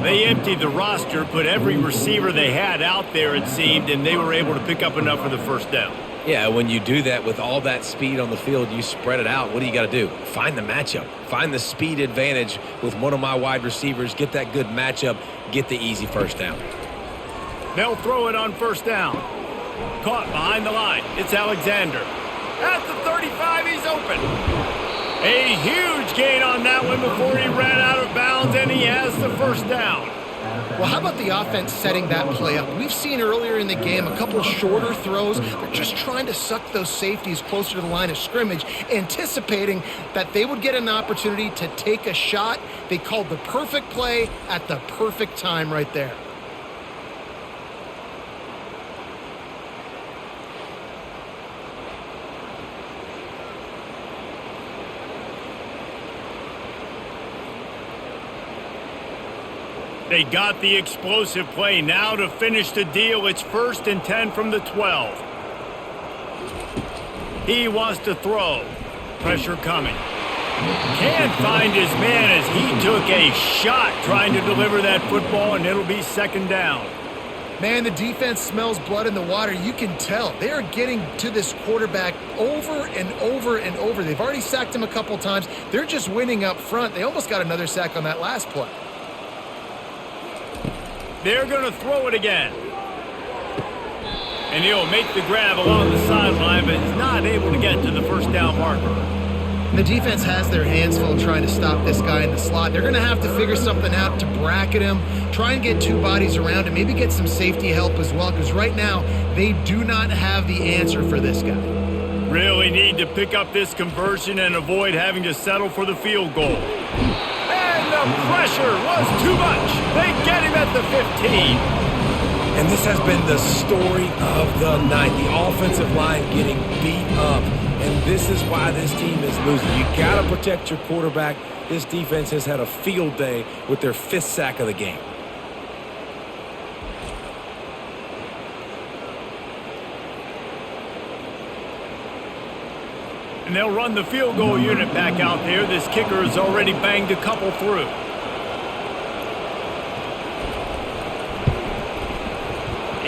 They emptied the roster, put every receiver they had out there, it seemed, and they were able to pick up enough for the first down. Yeah, when you do that with all that speed on the field, you spread it out. What do you got to do? Find the matchup. Find the speed advantage with one of my wide receivers. Get that good matchup. Get the easy first down. They'll throw it on 1st down. Caught behind the line. It's Alexander. At the 35, he's open. A huge gain on that one before he ran out of bounds, and he has the first down. Well, how about the offense setting that play up? We've seen earlier in the game a couple shorter throws. They're just trying to suck those safeties closer to the line of scrimmage, anticipating that they would get an opportunity to take a shot. They called the perfect play at the perfect time right there. They got the explosive play. Now to finish the deal, it's 1st and 10 from the 12. He wants to throw. Pressure coming. Can't find his man as he took a shot trying to deliver that football, and it'll be 2nd down. Man, the defense smells blood in the water. You can tell. They are getting to this quarterback over and over and over. They've already sacked him a couple times. They're just winning up front. They almost got another sack on that last play. They're going to throw it again. And he'll make the grab along the sideline, but is not able to get to the first down marker. The defense has their hands full trying to stop this guy in the slot. They're going to have to figure something out to bracket him, try and get 2 bodies around him, maybe get some safety help as well, because right now they do not have the answer for this guy. Really need to pick up this conversion and avoid having to settle for the field goal. And the pressure was too much. They get him at the 15. And this has been the story of the night. The offensive line getting beat up. And this is why this team is losing. You got to protect your quarterback. This defense has had a field day with their 5th sack of the game. And they'll run the field goal unit back out there. This kicker has already banged a couple through.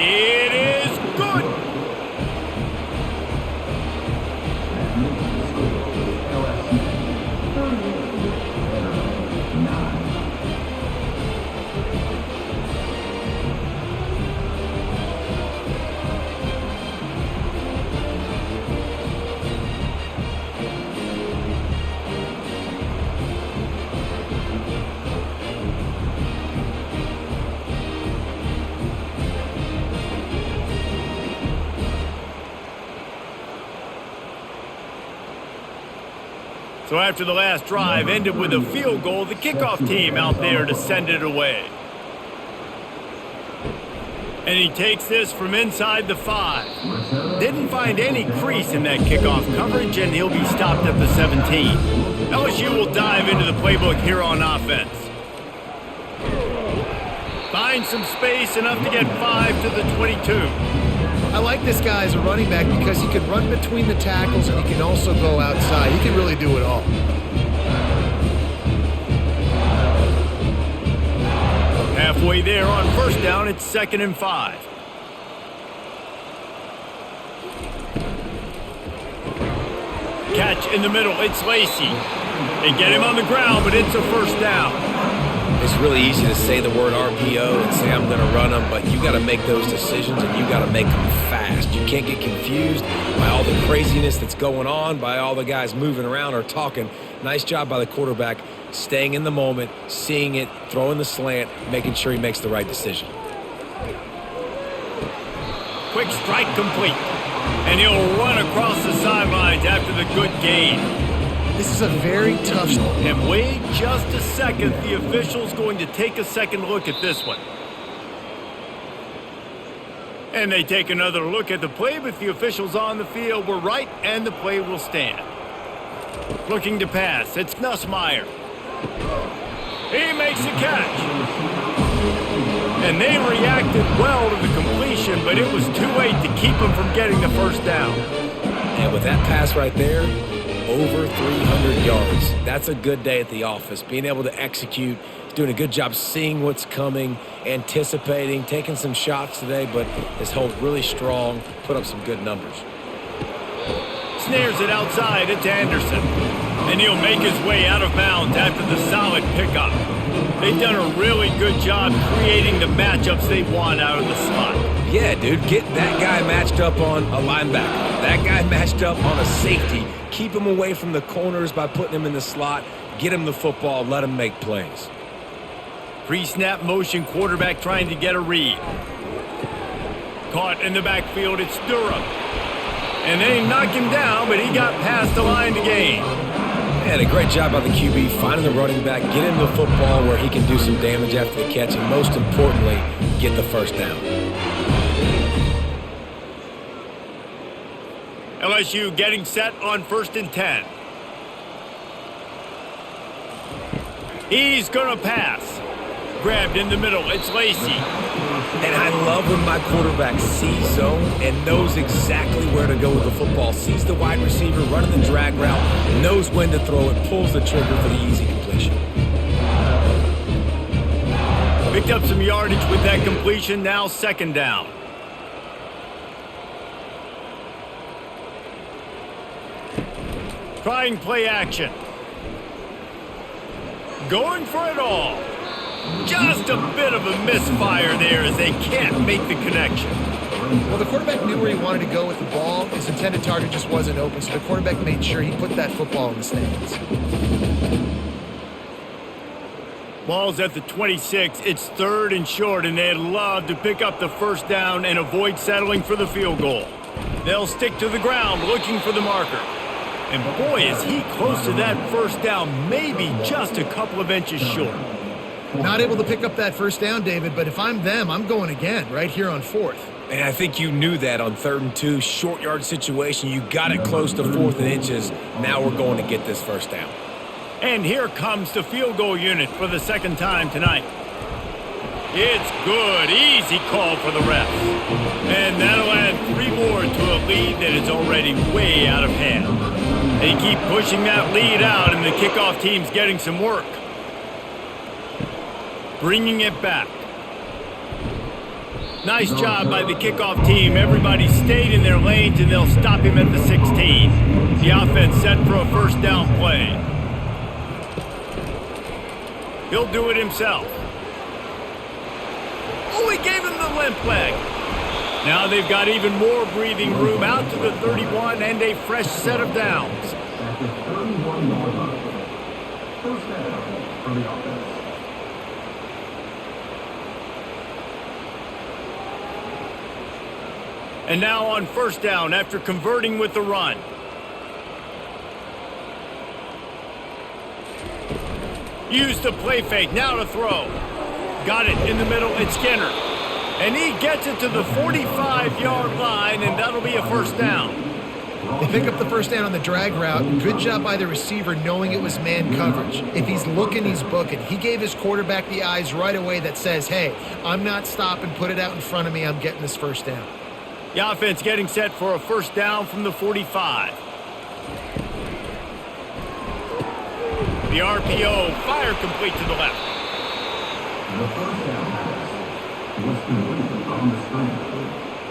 It is good. So after the last drive ended with a field goal, the kickoff team out there to send it away. And he takes this from inside the 5. Didn't find any crease in that kickoff coverage, and he'll be stopped at the 17. LSU will dive into the playbook here on offense. Find some space, enough to get 5 to the 22. I like this guy as a running back because he can run between the tackles and he can also go outside. He can really do it all. Halfway there on first down, it's 2nd and 5. Catch in the middle, it's Lacey. They get him on the ground, but it's a first down. It's really easy to say the word RPO and say I'm going to run them, but you got to make those decisions and you got to make them fast. You can't get confused by all the craziness that's going on, by all the guys moving around or talking. Nice job by the quarterback, staying in the moment, seeing it, throwing the slant, making sure he makes the right decision. Quick strike complete, and he'll run across the sidelines after the good gain. This is a very tough... And wait just a second. The official's going to take a second look at this one. And they take another look at the play, but the officials on the field were right, and the play will stand. Looking to pass. It's Nussmeier. He makes the catch. And they reacted well to the completion, but it was too late to keep him from getting the first down. And with that pass right there, over 300 yards. That's a good day at the office. Being able to execute, doing a good job seeing what's coming, anticipating, taking some shots today, but has held really strong, put up some good numbers. Snares it outside, it's Anderson. And he'll make his way out of bounds after the solid pickup. They've done a really good job creating the matchups they want out of the slot. Yeah, dude, get that guy matched up on a linebacker. That guy matched up on a safety. Keep him away from the corners by putting him in the slot. Get him the football, let him make plays. Pre-snap motion, quarterback trying to get a read. Caught in the backfield, it's Durham. And they knock him down, but he got past the line to gain. And a great job by the QB, finding the running back, get him the football where he can do some damage after the catch, and most importantly, get the first down. LSU getting set on 1st and 10. He's going to pass. Grabbed in the middle, it's Lacey. And I love when my quarterback sees zone and knows exactly where to go with the football. Sees the wide receiver running the drag route, knows when to throw it, pulls the trigger for the easy completion. Picked up some yardage with that completion, now 2nd down. Trying play action. Going for it all. Just a bit of a misfire there as they can't make the connection. Well, the quarterback knew where he wanted to go with the ball. His intended target just wasn't open, so the quarterback made sure he put that football in the stands. Ball's at the 26. It's 3rd and short, and they'd love to pick up the first down and avoid settling for the field goal. They'll stick to the ground looking for the marker. And boy, is he close to that first down, maybe just a couple of inches short. Not able to pick up that first down, David, but if I'm them, I'm going again right here on 4th. And I think you knew that on 3rd and 2, short yard situation. You got it close to 4th and inches. Now we're going to get this first down. And here comes the field goal unit for the 2nd time tonight. It's good. Easy call for the refs. And that'll add 3 more to a lead that is already way out of hand. They keep pushing that lead out, and the kickoff team's getting some work. Bringing it back. Nice job by the kickoff team. Everybody stayed in their lanes, and they'll stop him at the 16. The offense set for a first down play. He'll do it himself. Oh, he gave him the limp leg. Now they've got even more breathing room out to the 31 and a fresh set of downs. First down for the offense. And now on first down after converting with the run. Use the play fake, now to throw. Got it in the middle, it's Skinner. And he gets it to the 45-yard line, and that'll be a first down. They pick up the first down on the drag route. Good job by the receiver knowing it was man coverage. If he's looking, he's booking. He gave his quarterback the eyes right away that says, hey, I'm not stopping, put it out in front of me, I'm getting this first down. The offense getting set for a first down from the 45. The RPO, fire complete to the left. The first down pass was completed on the screen.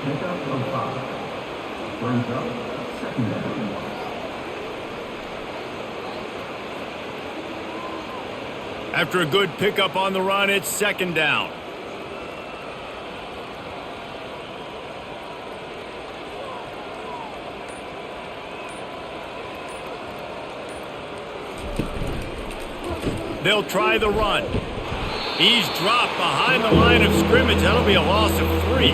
Pickup of 5. Brings up second down. After a good pickup on the run, it's second down. They'll try the run. He's dropped behind the line of scrimmage. That'll be a loss of 3.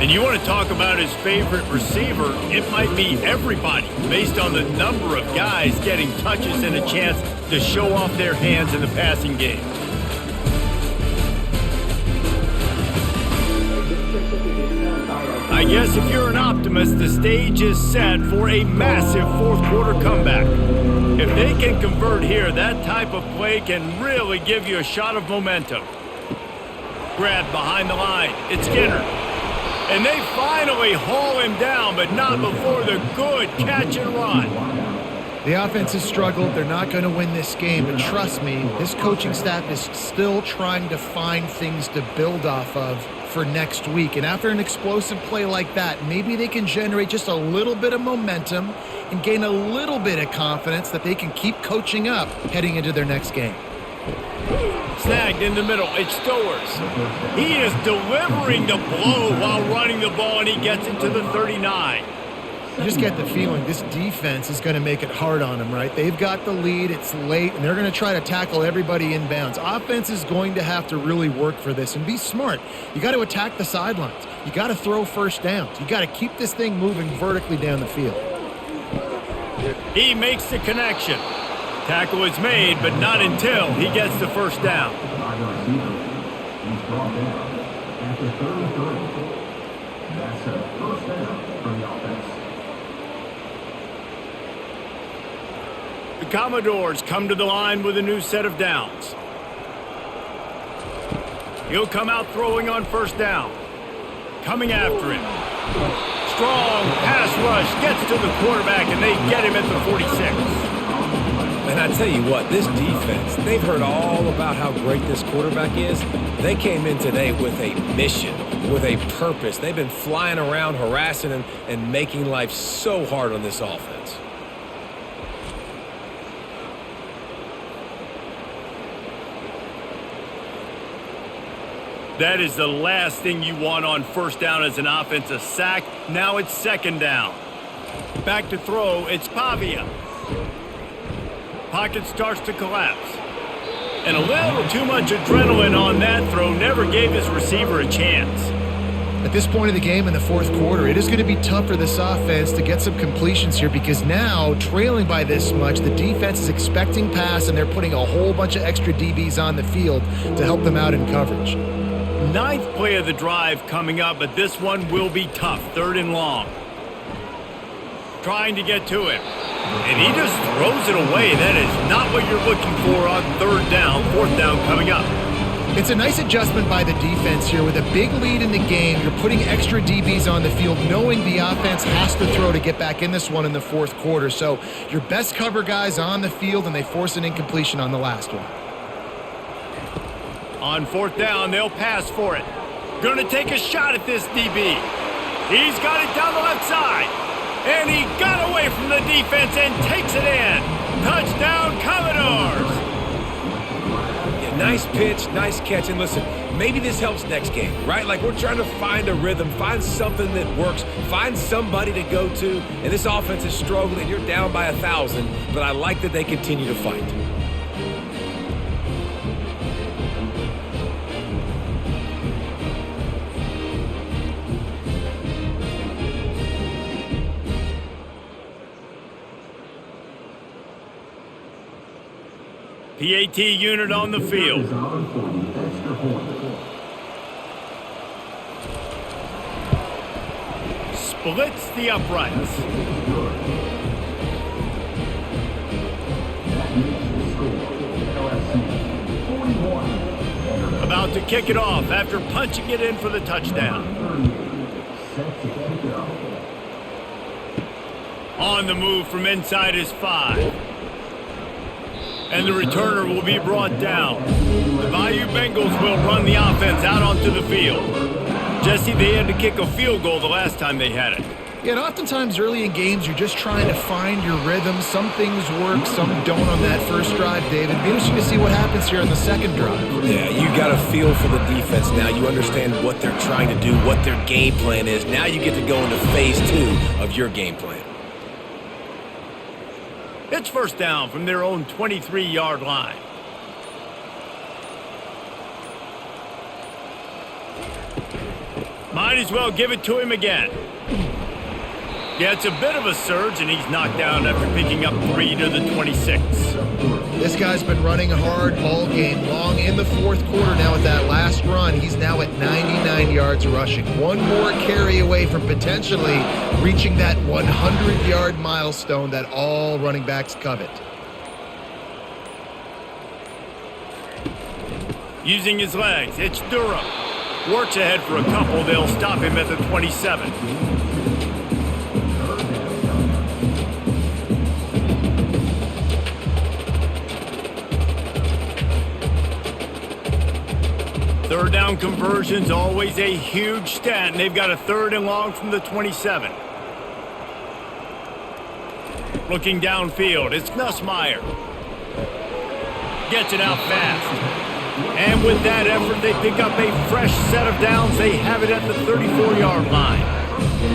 And you want to talk about his favorite receiver, it might be everybody, based on the number of guys getting touches and a chance to show off their hands in the passing game. I guess if you're an optimist, the stage is set for a massive fourth quarter comeback. If they can convert here, that type of play can really give you a shot of momentum. Grab behind the line. It's Skinner. And they finally haul him down, but not before the good catch and run. The offense has struggled. They're not going to win this game, but trust me, this coaching staff is still trying to find things to build off of for next week. And after an explosive play like that, maybe they can generate just a little bit of momentum and gain a little bit of confidence that they can keep coaching up heading into their next game. Snagged in the middle, it's Stowers. He is delivering the blow while running the ball, and he gets it to the 39. You just get the feeling this defense is going to make it hard on them, right? They've got the lead, it's late, and they're going to try to tackle everybody inbounds. Offense is going to have to really work for this and be smart. You got to attack the sidelines. You got to throw first downs. You got to keep this thing moving vertically down the field. He makes the connection. Tackle is made, but not until he gets the first down. By the receiver, he's brought down at the 33. That's a first down for the offense. The Commodores come to the line with a new set of downs. He'll come out throwing on first down. Coming after him. Strong pass rush gets to the quarterback, and they get him at the 46. And I tell you what, this defense, they've heard all about how great this quarterback is. They came in today with a mission, with a purpose. They've been flying around, harassing and making life so hard on this offense. That is the last thing you want on first down as an offense, a sack. Now it's second down. Back to throw, it's Pavia. Pocket starts to collapse. And a little too much adrenaline on that throw never gave his receiver a chance. At this point of the game in the fourth quarter, it is going to be tough for this offense to get some completions here because now, trailing by this much, the defense is expecting pass and they're putting a whole bunch of extra DBs on the field to help them out in coverage. Ninth play of the drive coming up, but this one will be tough. Third and long. Trying to get to him. And he just throws it away. That is not what you're looking for on third down. Fourth down coming up. It's a nice adjustment by the defense here. With a big lead in the game, you're putting extra DBs on the field, knowing the offense has to throw to get back in this one in the fourth quarter. So your best cover guys on the field, and they force an incompletion on the last one. On fourth down, they'll pass for it. Going to take a shot at this DB. He's got it down the left side. And he got away from the defense and takes it in. Touchdown, Commodores! Yeah, nice pitch, nice catch. And listen, maybe this helps next game, right? Like, we're trying to find a rhythm, find something that works, find somebody to go to. And this offense is struggling. You're down by 1,000, but I like that they continue to fight. PAT unit on the field. Splits the uprights. About to kick it off after punching it in for the touchdown. On the move from inside his 5. And the returner will be brought down. The Bayou Bengals will run the offense out onto the field. Jesse, they had to kick a field goal the last time they had it. Yeah, and oftentimes early in games, you're just trying to find your rhythm. Some things work, some don't on that first drive, David. Be interesting to see what happens here on the second drive. Yeah, you got a feel for the defense now. You understand what they're trying to do, what their game plan is. Now you get to go into phase 2 of your game plan. It's first down from their own 23-yard line. Might as well give it to him again. Yeah, it's a bit of a surge, and he's knocked down after picking up 3 to the 26. This guy's been running hard all game long. In the fourth quarter now with that last run, he's now at 99 yards rushing. One more carry away from potentially reaching that 100-yard milestone that all running backs covet. Using his legs, it's Durham. Works ahead for a couple. They'll stop him at the 27. Third down conversion's always a huge stat, and they've got a 3rd and long from the 27. Looking downfield, it's Nussmeier. Gets it out fast. And with that effort, they pick up a fresh set of downs. They have it at the 34-yard line.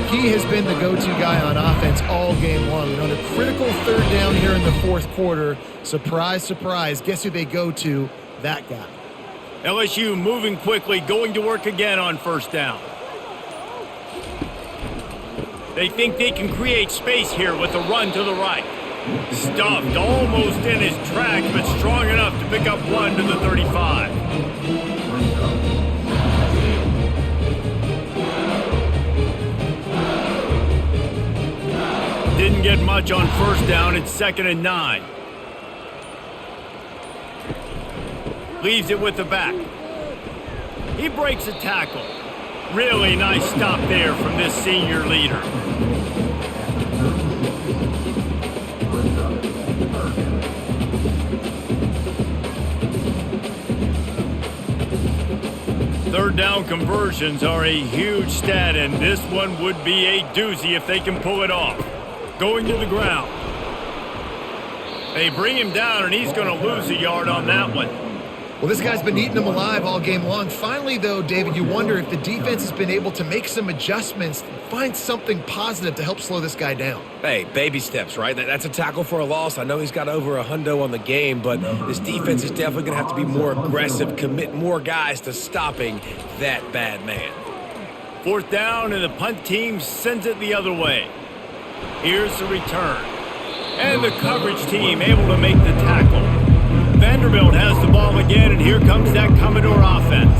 He has been the go-to guy on offense all game long. And on a critical 3rd down here in the fourth quarter, surprise, surprise, guess who they go to? That guy. LSU moving quickly, going to work again on first down. They think they can create space here with a run to the right. Stuffed almost in his tracks, but strong enough to pick up 1 to the 35. Didn't get much on first down. It's 2nd and 9. Leaves it with the back. He breaks a tackle. Really nice stop there from this senior leader. Third down conversions are a huge stat, and this one would be a doozy if they can pull it off. Going to the ground. They bring him down, and he's going to lose a yard on that one. Well, this guy's been eating them alive all game long. Finally, though, David, you wonder if the defense has been able to make some adjustments, find something positive to help slow this guy down. Hey, baby steps, right? That's a tackle for a loss. I know he's got over a hundo on the game, but this defense is definitely going to have to be more aggressive, commit more guys to stopping that bad man. Fourth down, and the punt team sends it the other way. Here's the return. And the coverage team able to make the tackle. Vanderbilt has the ball again, and here comes that Commodore offense.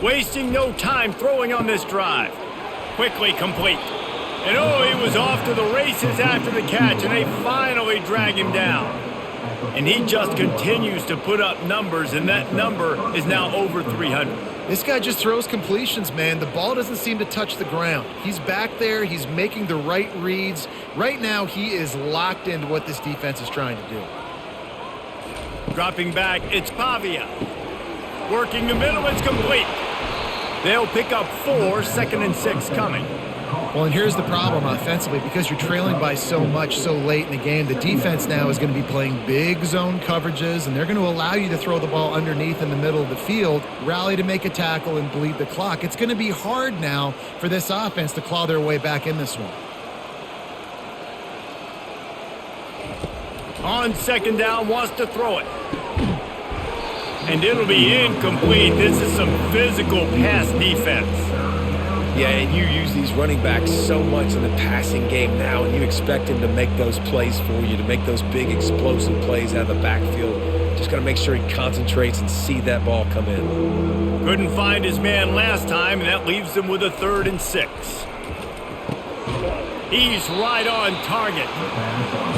Wasting no time throwing on this drive. Quickly complete. And oh, he was off to the races after the catch, and they finally drag him down. And he just continues to put up numbers, and that number is now over 300. This guy just throws completions, man. The ball doesn't seem to touch the ground. He's back there. He's making the right reads. Right now, he is locked into what this defense is trying to do. Dropping back, it's Pavia. Working the middle, it's complete. They'll pick up 4, 2nd and 6 coming. Well, and here's the problem offensively. Because you're trailing by so much so late in the game, the defense now is going to be playing big zone coverages, and they're going to allow you to throw the ball underneath in the middle of the field, rally to make a tackle, and bleed the clock. It's going to be hard now for this offense to claw their way back in this one. On 2nd down, wants to throw it. And it'll be incomplete. This is some physical pass defense. Yeah, and you use these running backs so much in the passing game now, and you expect him to make those plays for you, to make those big explosive plays out of the backfield. Just got to make sure he concentrates and see that ball come in. Couldn't find his man last time, and that leaves him with a 3rd and 6. He's right on target.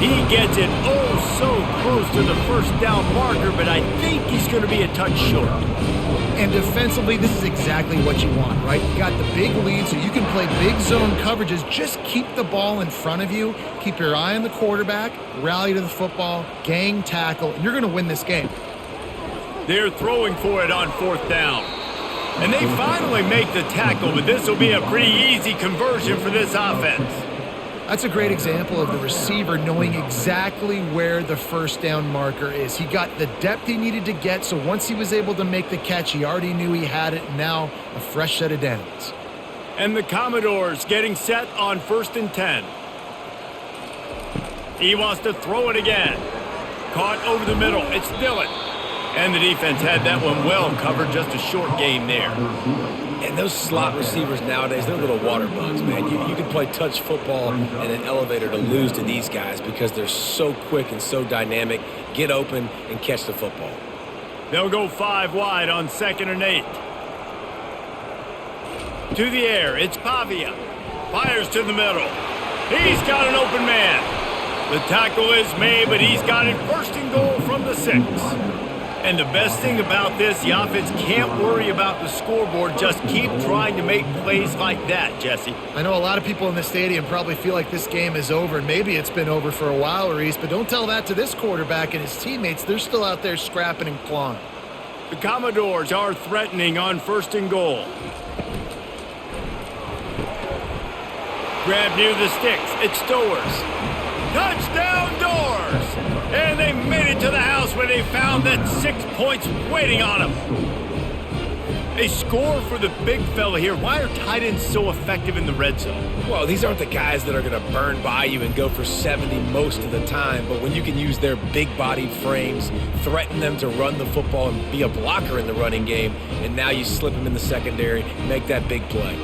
He gets it so close to the 1st down marker, but I think he's going to be a touch short. And defensively, this is exactly what you want, right? You got the big lead, so you can play big zone coverages. Just keep the ball in front of you. Keep your eye on the quarterback, rally to the football, gang tackle, and you're going to win this game. They're throwing for it on 4th down. And they finally make the tackle, but this will be a pretty easy conversion for this offense. That's a great example of the receiver knowing exactly where the 1st down marker is. He got the depth he needed to get, so once he was able to make the catch, he already knew he had it. Now a fresh set of downs. And the Commodores getting set on 1st and 10. He wants to throw it again. Caught over the middle. It's Dillon. And the defense had that one well covered. Just a short game there. And those slot receivers nowadays, they're little water bugs, man. You can play touch football in an elevator to lose to these guys because they're so quick and so dynamic. Get open and catch the football. They'll go 5 wide on 2nd and 8. To the air, it's Pavia. Fires to the middle. He's got an open man. The tackle is made, but he's got it 1st and goal from the 6. And the best thing about this, the offense can't worry about the scoreboard. Just keep trying to make plays like that, Jesse. I know a lot of people in the stadium probably feel like this game is over, and maybe it's been over for a while, Reese, but don't tell that to this quarterback and his teammates. They're still out there scrapping and clawing. The Commodores are threatening on 1st and goal. Grab near the sticks. It's Stowers. Touchdown Doors! And they made it to the house where they found that 6 points waiting on them. They score for the big fella here. Why are tight ends so effective in the red zone? Well, these aren't the guys that are going to burn by you and go for 70 most of the time, but when you can use their big-bodied frames, threaten them to run the football and be a blocker in the running game, and now you slip them in the secondary, make that big play.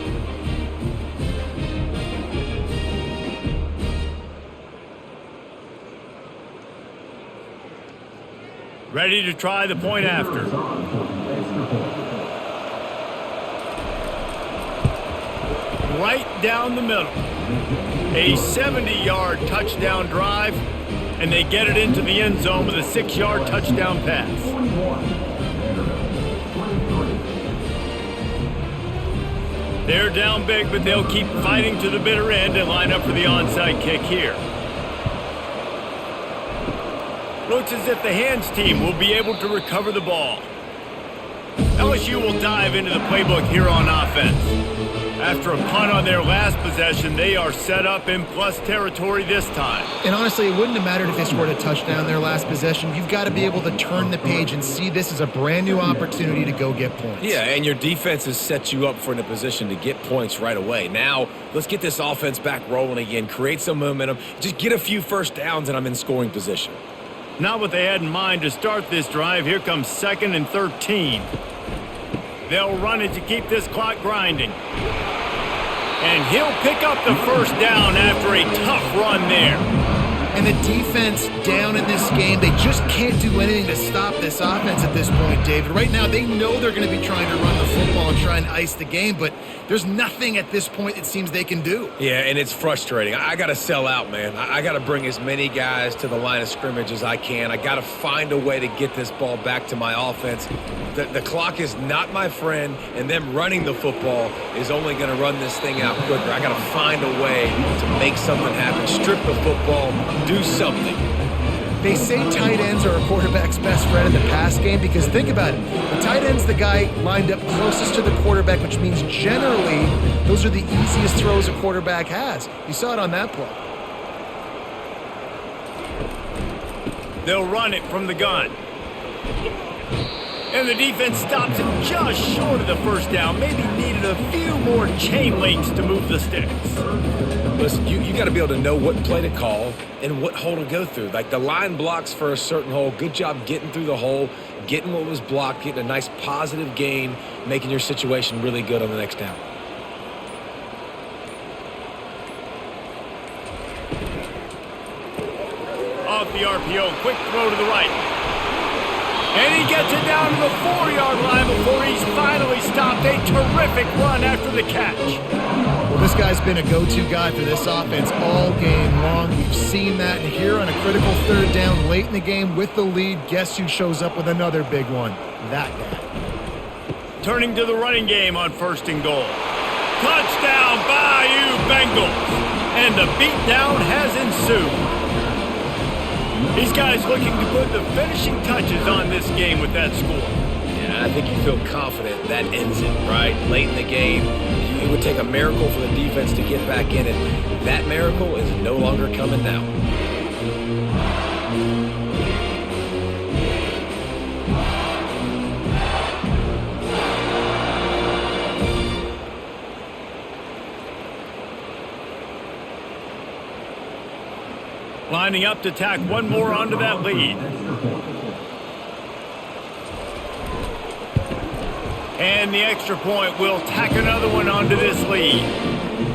Ready to try the point after. Right down the middle. A 70-yard touchdown drive, and they get it into the end zone with a 6-yard touchdown pass. They're down big, but they'll keep fighting to the bitter end and line up for the onside kick here. Looks as if the hands team will be able to recover the ball. LSU will dive into the playbook here on offense. After a punt on their last possession, they are set up in plus territory this time. And honestly, it wouldn't have mattered if they scored a touchdown their last possession. You've got to be able to turn the page and see this as a brand new opportunity to go get points. Yeah, and your defense has set you up for in a position to get points right away. Now, let's get this offense back rolling again, create some momentum, just get a few first downs, and I'm in scoring position. Not what they had in mind to start this drive. Here comes 2nd and 13. They'll run it to keep this clock grinding. And he'll pick up the first down after a tough run there. And the defense down in this game, they just can't do anything to stop this offense at this point, David. Right now, they know they're going to be trying to run the football and try and ice the game, but there's nothing at this point it seems they can do. Yeah, and it's frustrating. I got to sell out, man. I got to bring as many guys to the line of scrimmage as I can. I got to find a way to get this ball back to my offense. The clock is not my friend, and them running the football is only going to run this thing out quicker. I got to find a way to make something happen, strip the football, do something. They say tight ends are a quarterback's best friend in the pass game because think about it. The tight end's the guy lined up closest to the quarterback, which means generally those are the easiest throws a quarterback has. You saw it on that play. They'll run it from the gun. And the defense stops him just short of the first down. Maybe needed a few more chain links to move the sticks. Listen, you got to be able to know what play to call and what hole to go through. Like the line blocks for a certain hole. Good job getting through the hole, getting what was blocked, getting a nice positive gain, making your situation really good on the next down. Off the RPO, quick throw to the right. And he gets it down to the 4-yard line before he's finally stopped. A terrific run after the catch. Well, this guy's been a go-to guy for this offense all game long. We've seen that. And here on a critical third down late in the game with the lead, guess who shows up with another big one? That guy. Turning to the running game on 1st and goal. Touchdown, Bayou Bengals. And the beatdown has ensued. These guys looking to put the finishing touches on this game with that score. Yeah, I think you feel confident that ends it, right? Late in the game, it would take a miracle for the defense to get back in it. That miracle is no longer coming now. Lining up to tack one more onto that lead. And the extra point will tack another one onto this lead.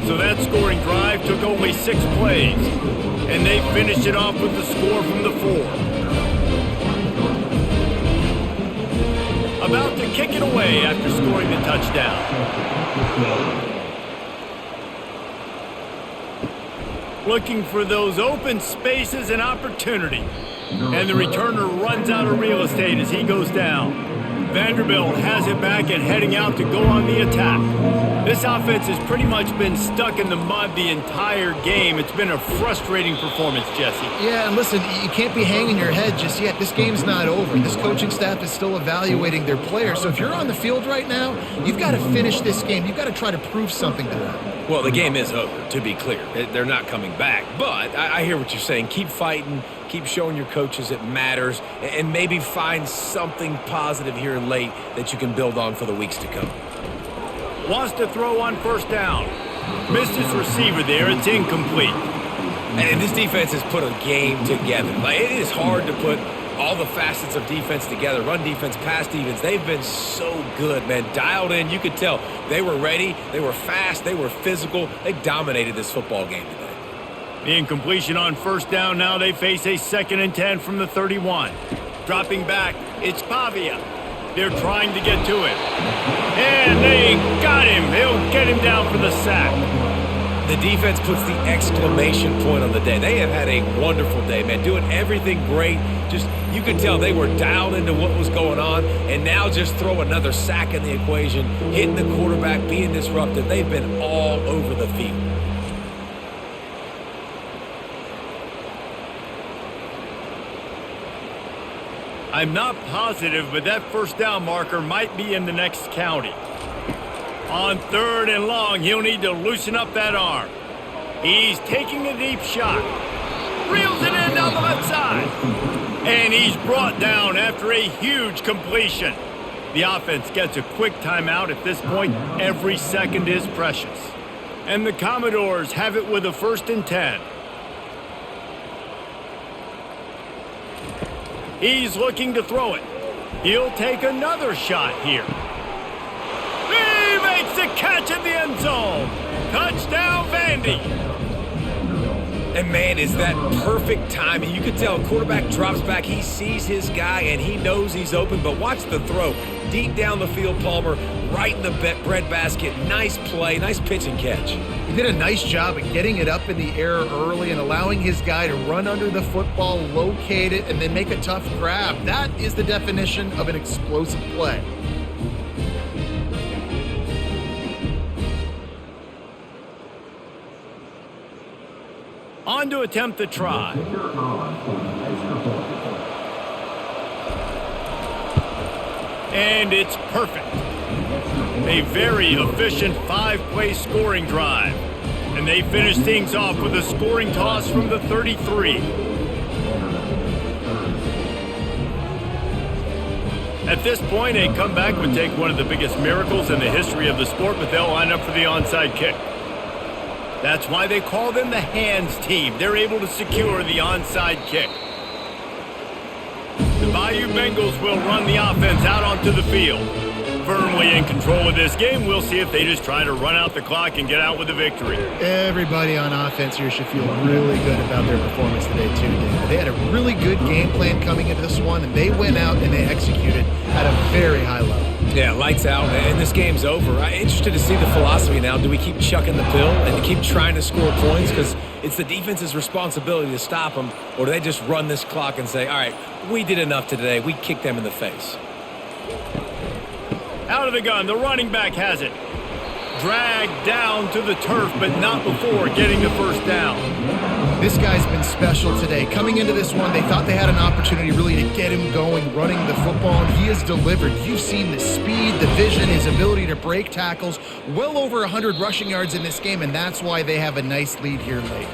So that scoring drive took only 6 plays. And they finished it off with the score from the 4. About to kick it away after scoring the touchdown. Looking for those open spaces and opportunity. And the returner runs out of real estate as he goes down. Vanderbilt has it back and heading out to go on the attack. This offense has pretty much been stuck in the mud the entire game. It's been a frustrating performance, Jesse. Yeah, and listen, you can't be hanging your head just yet. This game's not over. This coaching staff is still evaluating their players. So if you're on the field right now, you've got to finish this game. You've got to try to prove something to them. Well, the game is over, to be clear. They're not coming back. But I hear what you're saying. Keep fighting. Keep showing your coaches it matters. And maybe find something positive here late that you can build on for the weeks to come. Wants to throw on 1st down. Missed his receiver there. It's incomplete. And this defense has put a game together. Like, it is hard to put all the facets of defense together. Run defense, pass defense. They've been so good, man. Dialed in. You could tell they were ready. They were fast. They were physical. They dominated this football game today. The incompletion on 1st down. Now they face a 2nd and 10 from the 31. Dropping back, it's Pavia. They're trying to get to him. And they got him. They'll get him down for the sack. The defense puts the exclamation point on the day. They have had a wonderful day, man. Doing everything great. Just, you could tell they were dialed into what was going on. And now just throw another sack in the equation. Hitting the quarterback, being disruptive. They've been all over the field. I'm not positive, but that 1st down marker might be in the next county. On 3rd and long, he'll need to loosen up that arm. He's taking a deep shot. Reels it in down the left side. And he's brought down after a huge completion. The offense gets a quick timeout. At this point, every second is precious. And the Commodores have it with a 1st and 10. He's looking to throw it. He'll take another shot here. He makes the catch in the end zone. Touchdown, Vandy. And, man, is that perfect timing. You can tell quarterback drops back. He sees his guy, and he knows he's open. But watch the throw. Deep down the field, Palmer, right in the bread basket. Nice play, nice pitch and catch. He did a nice job of getting it up in the air early and allowing his guy to run under the football, locate it, and then make a tough grab. That is the definition of an explosive play. On to attempt the try. And it's perfect. A very efficient 5-play scoring drive. And they finish things off with a scoring toss from the 33. At this point, a comeback would take one of the biggest miracles in the history of the sport, but they'll line up for the onside kick. That's why they call them the hands team. They're able to secure the onside kick. The Bayou Bengals will run the offense out onto the field. Firmly in control of this game, we'll see if they just try to run out the clock and get out with a victory. Everybody on offense here should feel really good about their performance today, too. They had a really good game plan coming into this one, and they went out and they executed at a very high level. Yeah, lights out, and this game's over. I'm interested to see the philosophy now. Do we keep chucking the pill and keep trying to score points because it's the defense's responsibility to stop them, or do they just run this clock and say, all right, we did enough today. We kicked them in the face. Out of the gun, the running back has it. Dragged down to the turf, but not before getting the first down. This guy's been special today. Coming into this one, they thought they had an opportunity really to get him going, running the football, and he has delivered. You've seen the speed, the vision, his ability to break tackles. Well over 100 rushing yards in this game, and that's why they have a nice lead here late.